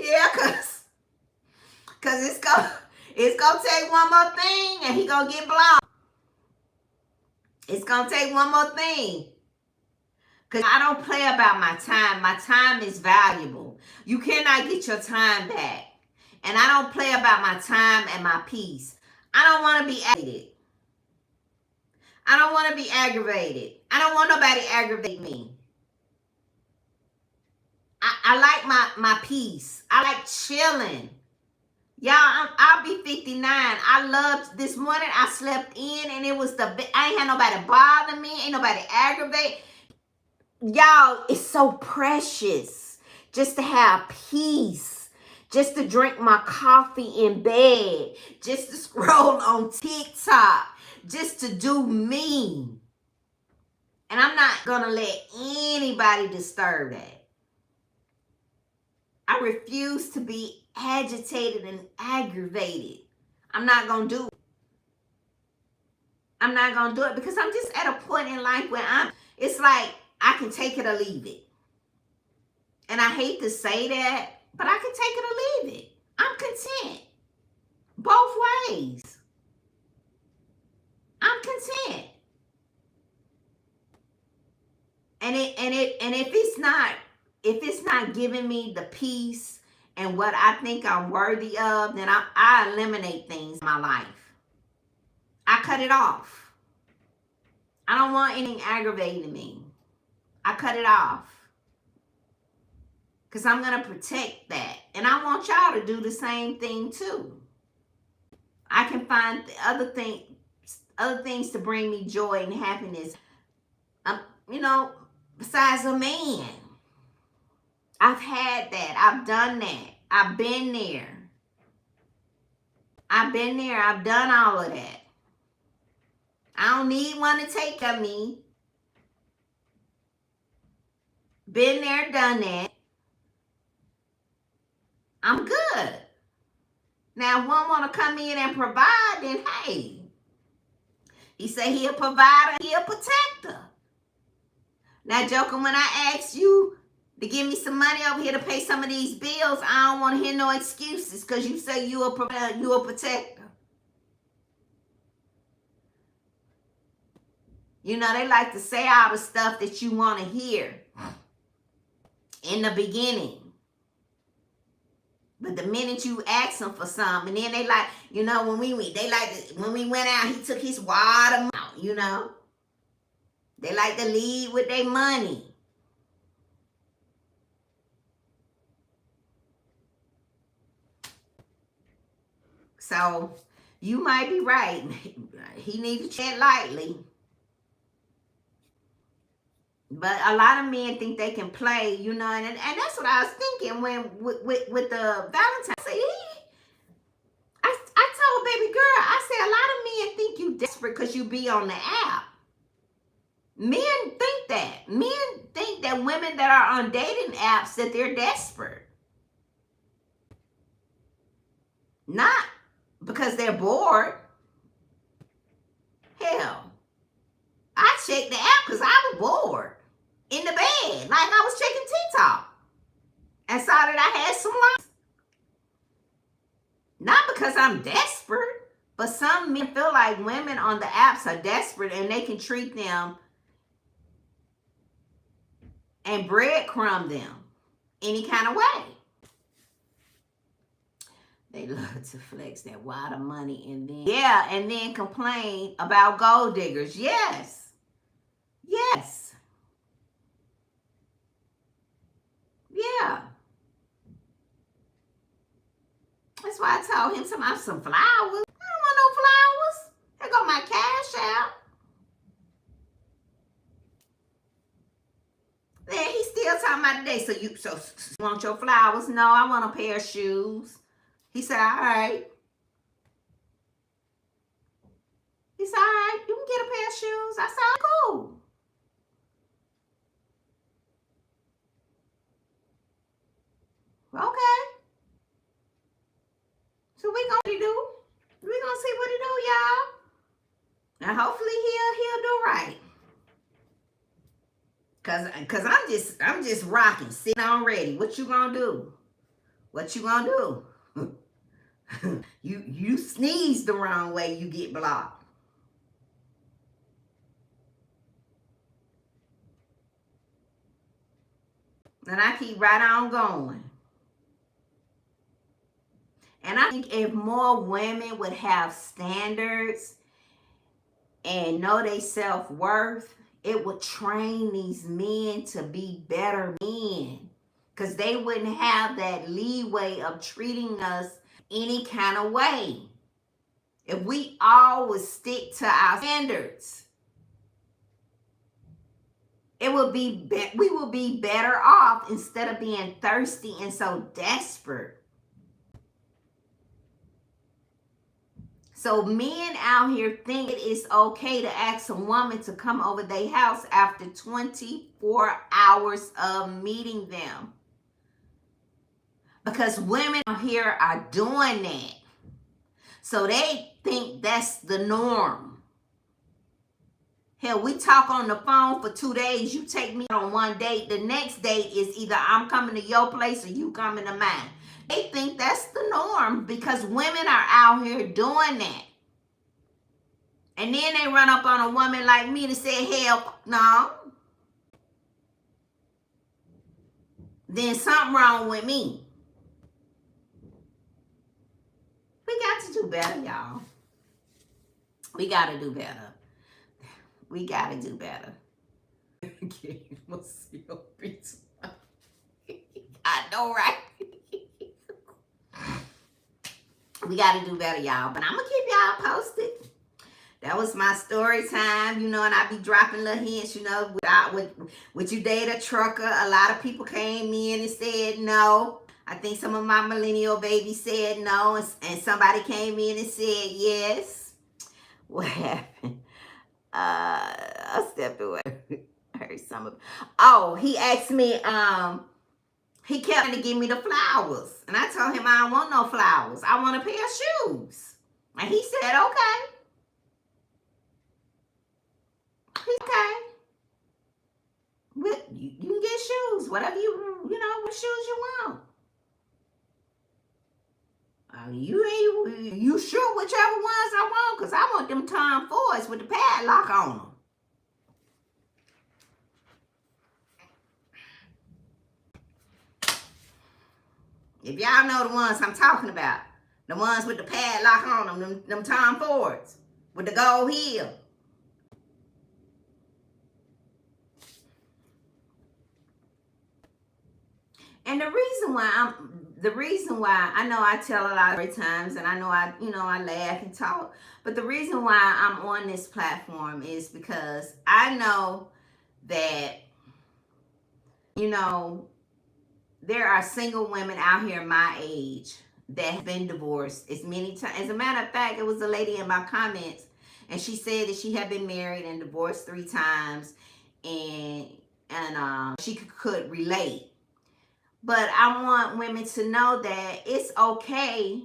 Yeah, cause it's gonna take one more thing and he gonna get blocked. It's gonna take one more thing. Cause I don't play about my time. My time is valuable. You cannot get your time back. And I don't play about my time and my peace. I don't want to be aggravated. I don't want to be aggravated. I don't want nobody to aggravate me. I like my peace. I like chilling. Y'all, I'll be 59. I loved this morning. I slept in and it was I ain't had nobody bother me. Ain't nobody aggravate. Y'all, it's so precious just to have peace. Just to drink my coffee in bed. Just to scroll on TikTok. Just to do me. And I'm not going to let anybody disturb that. I refuse to be agitated and aggravated. I'm not going to do it. I'm not going to do it because I'm just at a point in life where it's like I can take it or leave it. And I hate to say that, but I can take it or leave it. I'm content. Both ways. I'm content. And if it's not giving me the peace and what I think I'm worthy of, then I eliminate things in my life. I cut it off. I don't want anything aggravating me. I cut it off. Because I'm going to protect that. And I want y'all to do the same thing too. I can find other things to bring me joy and happiness. Besides a man. I've had that. I've done that. I've been there. I've done all of that. I don't need one to take care of me. Been there, done that. I'm good. Now, if one want to come in and provide, then hey. He said he a provider, he a protector. Now, Joker, when I asked you, to give me some money over here to pay some of these bills. I don't want to hear no excuses because you say you a protector. You know, they like to say all the stuff that you want to hear in the beginning. But the minute you ask them for something, and then they like, you know, when we went out, he took his water out, you know. They like to lead with their money. So you might be right. He needs to tread lightly. But a lot of men think they can play, you know, and that's what I was thinking when with the Valentine. I told baby girl, I said a lot of men think you desperate because you be on the app. Men think that. Men think that women that are on dating apps that they're desperate. Not because they're bored. Hell, I checked the app because I was bored in the bed, like I was checking TikTok, and saw that I had some likes. Not because I'm desperate, but some men feel like women on the apps are desperate and they can treat them and breadcrumb them any kind of way. They love to flex that water money and then complain about gold diggers. Yes. Yes. Yeah. That's why I told him some flowers. I don't want no flowers. There go my cash out. Then he's still talking about today. So you want your flowers? No, I want a pair of shoes. He said, all right. He said, all right, you can get a pair of shoes. I said, cool. Okay. So we gonna do. We gonna see what he do, y'all. And hopefully he'll do right. Cause I'm just rocking, sitting on ready. What you gonna do? What you gonna do? you sneeze the wrong way, you get blocked. And I keep right on going. And I think if more women would have standards and know their self-worth, it would train these men to be better men. Because they wouldn't have that leeway of treating us any kind of way. If we all would stick to our standards, we would be better off instead of being thirsty and so desperate. So men out here think it is okay to ask a woman to come over their house after 24 hours of meeting them. Because women out here are doing that. So they think that's the norm. Hell, we talk on the phone for 2 days. You take me on one date. The next date is either I'm coming to your place or you coming to mine. They think that's the norm because women are out here doing that. And then they run up on a woman like me to say, hell no. Then something wrong with me. We got to do better, y'all. We got to do better. We got to do better. I know, right? We got to do better, y'all. But I'm going to keep y'all posted. That was my story time, you know, and I be dropping little hints, you know, would you date a trucker? A lot of people came in and said no. I think some of my millennial babies said no, and somebody came in and said yes. What happened? I stepped away. I heard some of. Oh, he asked me. He kept trying to give me the flowers, and I told him I don't want no flowers. I want a pair of shoes, and he said okay. Okay. But you can get shoes, whatever what shoes you want. You sure whichever ones I want, because I want them Tom Fords with the padlock on them. If y'all know the ones I'm talking about, the ones with the padlock on them Tom Fords with the gold heel. And the reason why I know I tell a lot of great times, and I know I laugh and talk, but the reason why I'm on this platform is because I know that there are single women out here my age that have been divorced as many times. As a matter of fact, it was a lady in my comments, and she said that she had been married and divorced 3 times, and she could relate. But I want women to know that it's okay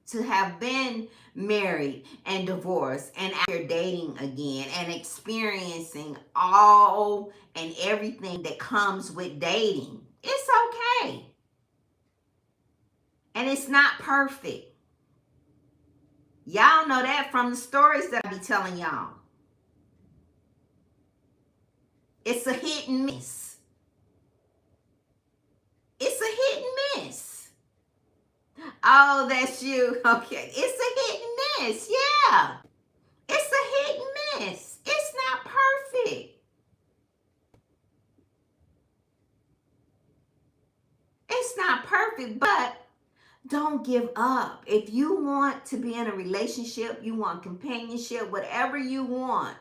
to have been married and divorced and after dating again and experiencing all and everything that comes with dating. It's okay. And it's not perfect. Y'all know that from the stories that I be telling y'all. It's a hit and miss. It's a hit and miss. Oh, that's you. Okay. It's a hit and miss. Yeah. It's a hit and miss. It's not perfect. It's not perfect, but don't give up. If you want to be in a relationship, you want companionship, whatever you want,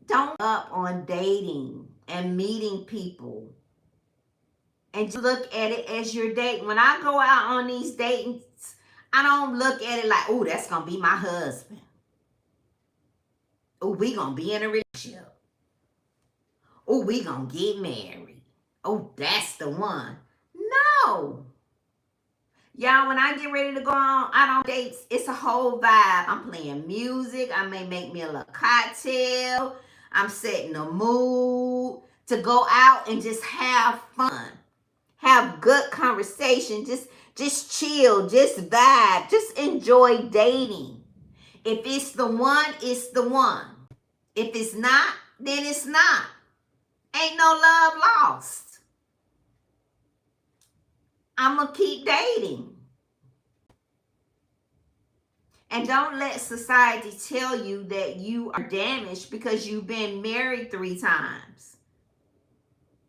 don't give up on dating and meeting people. And just look at it as your date. When I go out on these dates, I don't look at it like, oh, that's going to be my husband. Oh, we going to be in a relationship. Oh, we going to get married. Oh, that's the one. No. Y'all, when I get ready to go out on dates, it's a whole vibe. I'm playing music. I may make me a little cocktail. I'm setting the mood to go out and just have fun. Have good conversation. Just chill. Just vibe. Just enjoy dating. If it's the one, it's the one. If it's not, then it's not. Ain't no love lost. I'm going to keep dating. And don't let society tell you that you are damaged because you've been married 3 times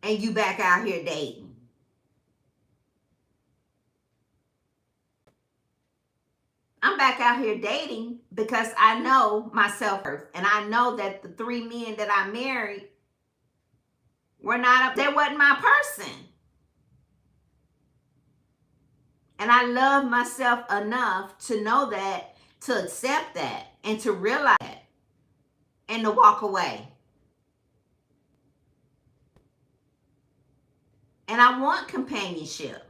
and you back out here dating. I'm back out here dating because I know myself first. And I know that the 3 men that I married they wasn't my person. And I love myself enough to know that, to accept that, and to realize that, and to walk away. And I want companionship.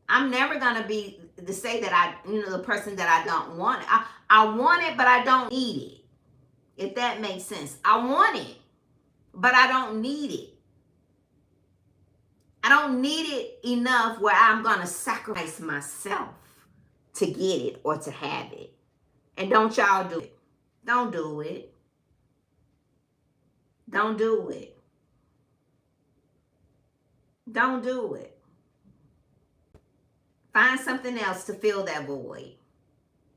I'm never going to be to say that the person that I don't want it. I want it, but I don't need it. If that makes sense. I want it, but I don't need it. I don't need it enough where I'm going to sacrifice myself to get it or to have it. And don't y'all do it. Don't do it. Don't do it. Don't do it. Find something else to fill that void.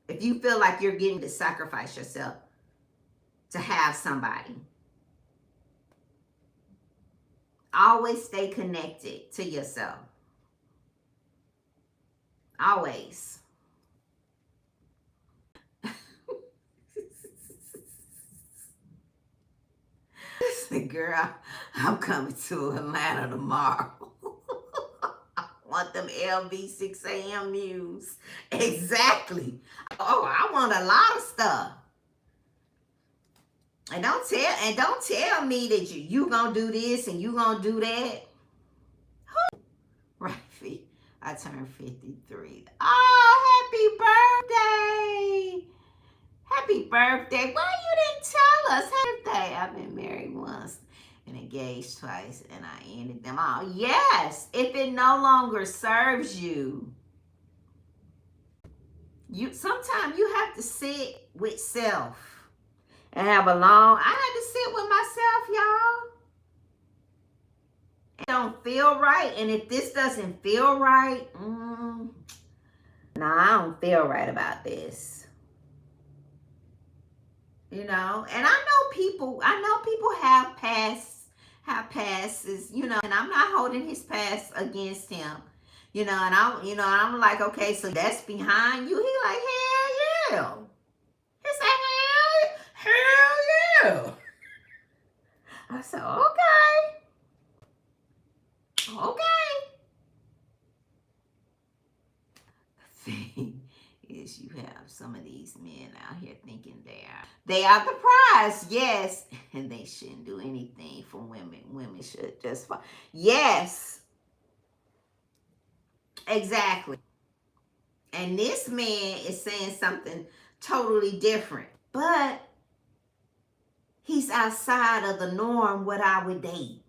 If you feel like you're getting to sacrifice yourself to have somebody. Always stay connected to yourself. Always. Girl, I'm coming to Atlanta tomorrow. Want them LV 6 a.m. news. Exactly. Oh, I want a lot of stuff. And don't tell me that you gonna do this and you gonna do that. Right. I turned 53. Oh, happy birthday. Happy birthday. Why you didn't tell us? Happy birthday. I've been married once and engaged twice and I ended them all. Yes, if it no longer serves you. Sometimes you have to sit with self and have a long. I had to sit with myself, y'all. It don't feel right, and if this doesn't feel right, I don't feel right about this. And I know people have passes, and I'm not holding his past against him. And I'm like, okay, so that's behind you. He like, hell yeah. He said, hell yeah. I said, okay. The thing is, you have some of these men out here thinking they are the prize, yes, and they shouldn't do anything for women. Women should just follow. Yes, exactly. And this man is saying something totally different, but he's outside of the norm what I would date.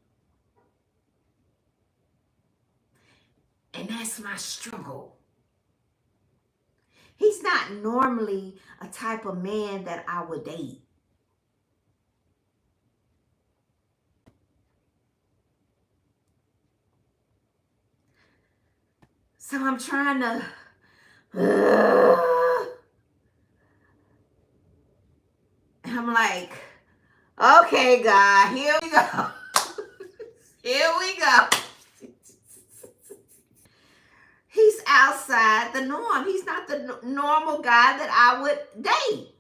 And that's my struggle. He's not normally a type of man that I would date. So I'm trying to I'm like, okay, God, here we go. Here we go. He's outside the norm. He's not the normal guy that I would date.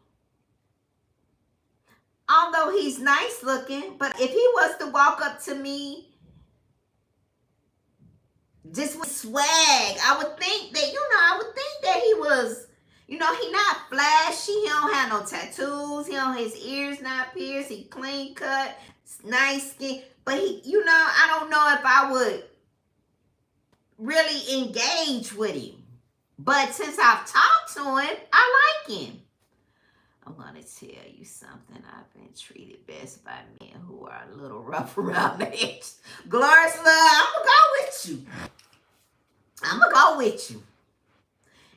Although he's nice looking, but if he was to walk up to me just with swag, I would think that he was, he not flashy. He don't have no tattoos. His ears not pierced. He clean cut, nice skin. But I don't know if I would really engage with him. But since I've talked to him, I like him. I'm going to tell you something. I've been treated best by men who are a little rough around the edges. Glorious love, I'm going to go with you.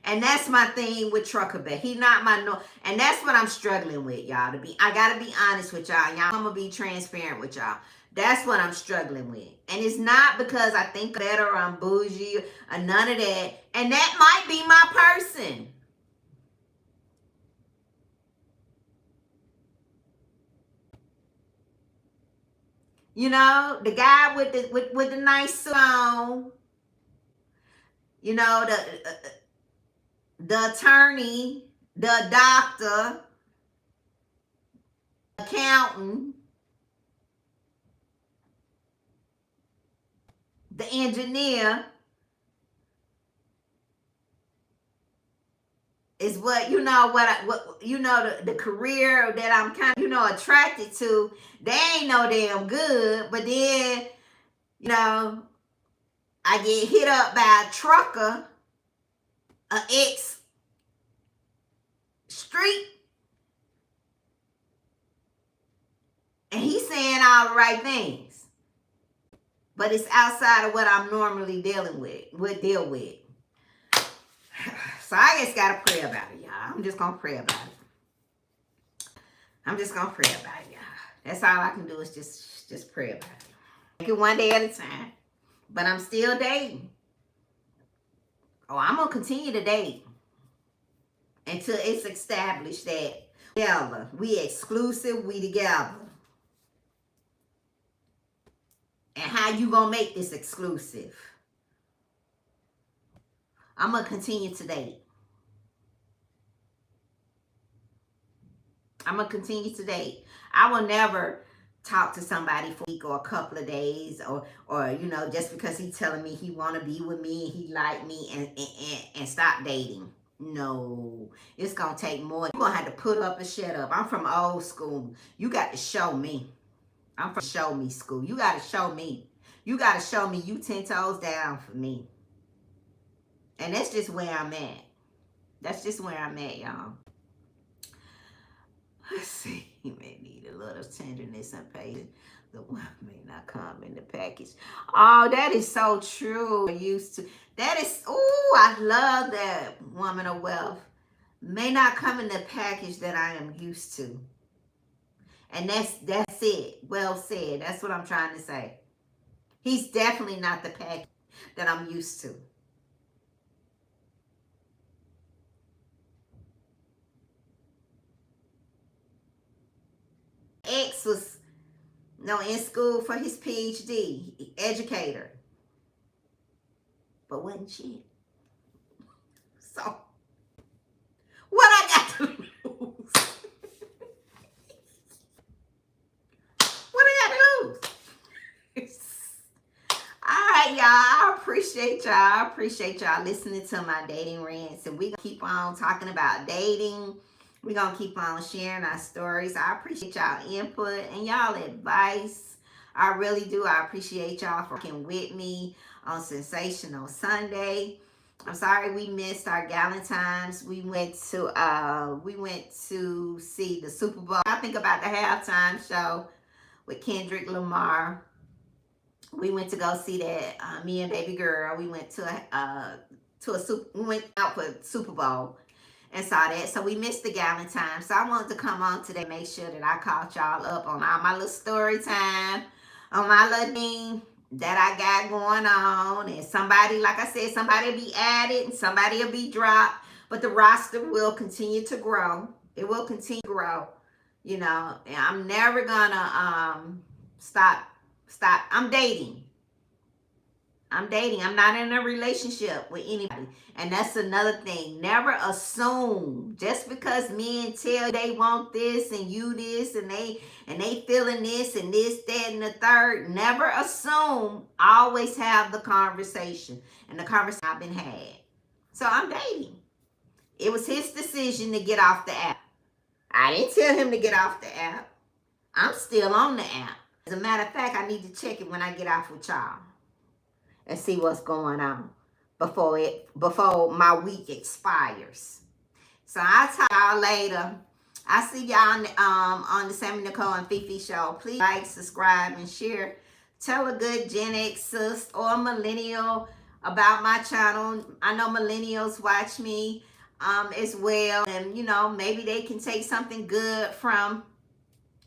And that's my thing with Trucker Bear. He not my no. And that's what I'm struggling with, y'all. I got to be honest with y'all. I'm going to be transparent with y'all. That's what I'm struggling with. And it's not because I think better or I'm bougie or none of that. And that might be my person. The guy with the nice suit on. The attorney, the doctor, accountant, the engineer is what the career that I'm kind of attracted to. They ain't no damn good, but then I get hit up by a trucker, a ex street, and he's saying all the right things, but it's outside of what I'm normally deal with. So I just gotta pray about it, y'all. I'm just gonna pray about it. Y'all. That's all I can do is just pray about it. Take it one day at a time. But I'm still dating. Oh, I'm gonna continue to date until it's established that together. We exclusive, we together. And how you gonna make this exclusive? I'm gonna continue to date. I will never talk to somebody for a week or a couple of days or just because he's telling me he want to be with me, he like me and stop dating. No, it's gonna take more. You're gonna have to put up and shut up. I'm from old school. You got to show me. I'm from show me school. You got to show me. You 10 toes down for me. And that's just where I'm at. Y'all. Let's see. He may need a little tenderness and patience. The one may not come in the package. Oh, that is so true. Used to. That is, oh, I love that. Woman of wealth may not come in the package that I am used to. And that's it. Well said. That's what I'm trying to say. He's definitely not the package that I'm used to. X was in school for his PhD, educator, but wasn't shit. So what I got to lose? What I got to lose? All right, y'all. I appreciate y'all. I appreciate y'all listening to my dating rants. And we're going to keep on talking about dating. We're going to keep on sharing our stories. I appreciate y'all input and y'all advice. I really do. I appreciate y'all for working with me on Sensational Sunday. I'm sorry we missed our Galentine's. We went to see the Super Bowl. I think about the halftime show with Kendrick Lamar. We went to go see that. Me and baby girl. We went we went out for Super Bowl and saw that. So we missed the Galentine. So I wanted to come on today, make sure that I caught y'all up on all my little story time, on my little thing that I got going on. And somebody, like I said, somebody will be added and somebody will be dropped. But the roster will continue to grow. It will continue to grow. And I'm never gonna stop. I'm dating. I'm not in a relationship with anybody. And that's another thing. Never assume just because men tell they want this and you this and they feeling this and this, that, and the third. Never assume. Always have the conversation. And the conversation I've been had. So I'm dating. It was his decision to get off the app. I didn't tell him to get off the app. I'm still on the app. As a matter of fact, I need to check it when I get off with y'all and see what's going on before my week expires. So I'll talk y'all later. I'll see y'all on the Sammy Nicole and Fifi show. Please like, subscribe, and share. Tell a good Gen X sis or millennial about my channel. I know millennials watch me as well, and maybe they can take something good from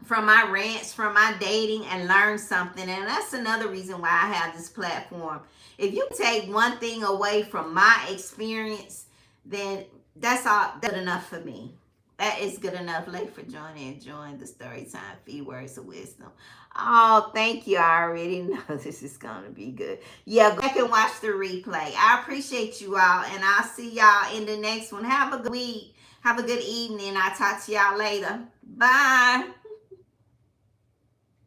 my rants, from my dating, and learn something. And that's another reason why I have this platform. If you take one thing away from my experience, then that's all good enough for me. That is good enough. Late for joining and join the Storytime Few Words of Wisdom. Oh, thank you. I already know this is going to be good. Yeah, go back and watch the replay. I appreciate you all, and I'll see y'all in the next one. Have a good week. Have a good evening. I'll talk to y'all later. Bye.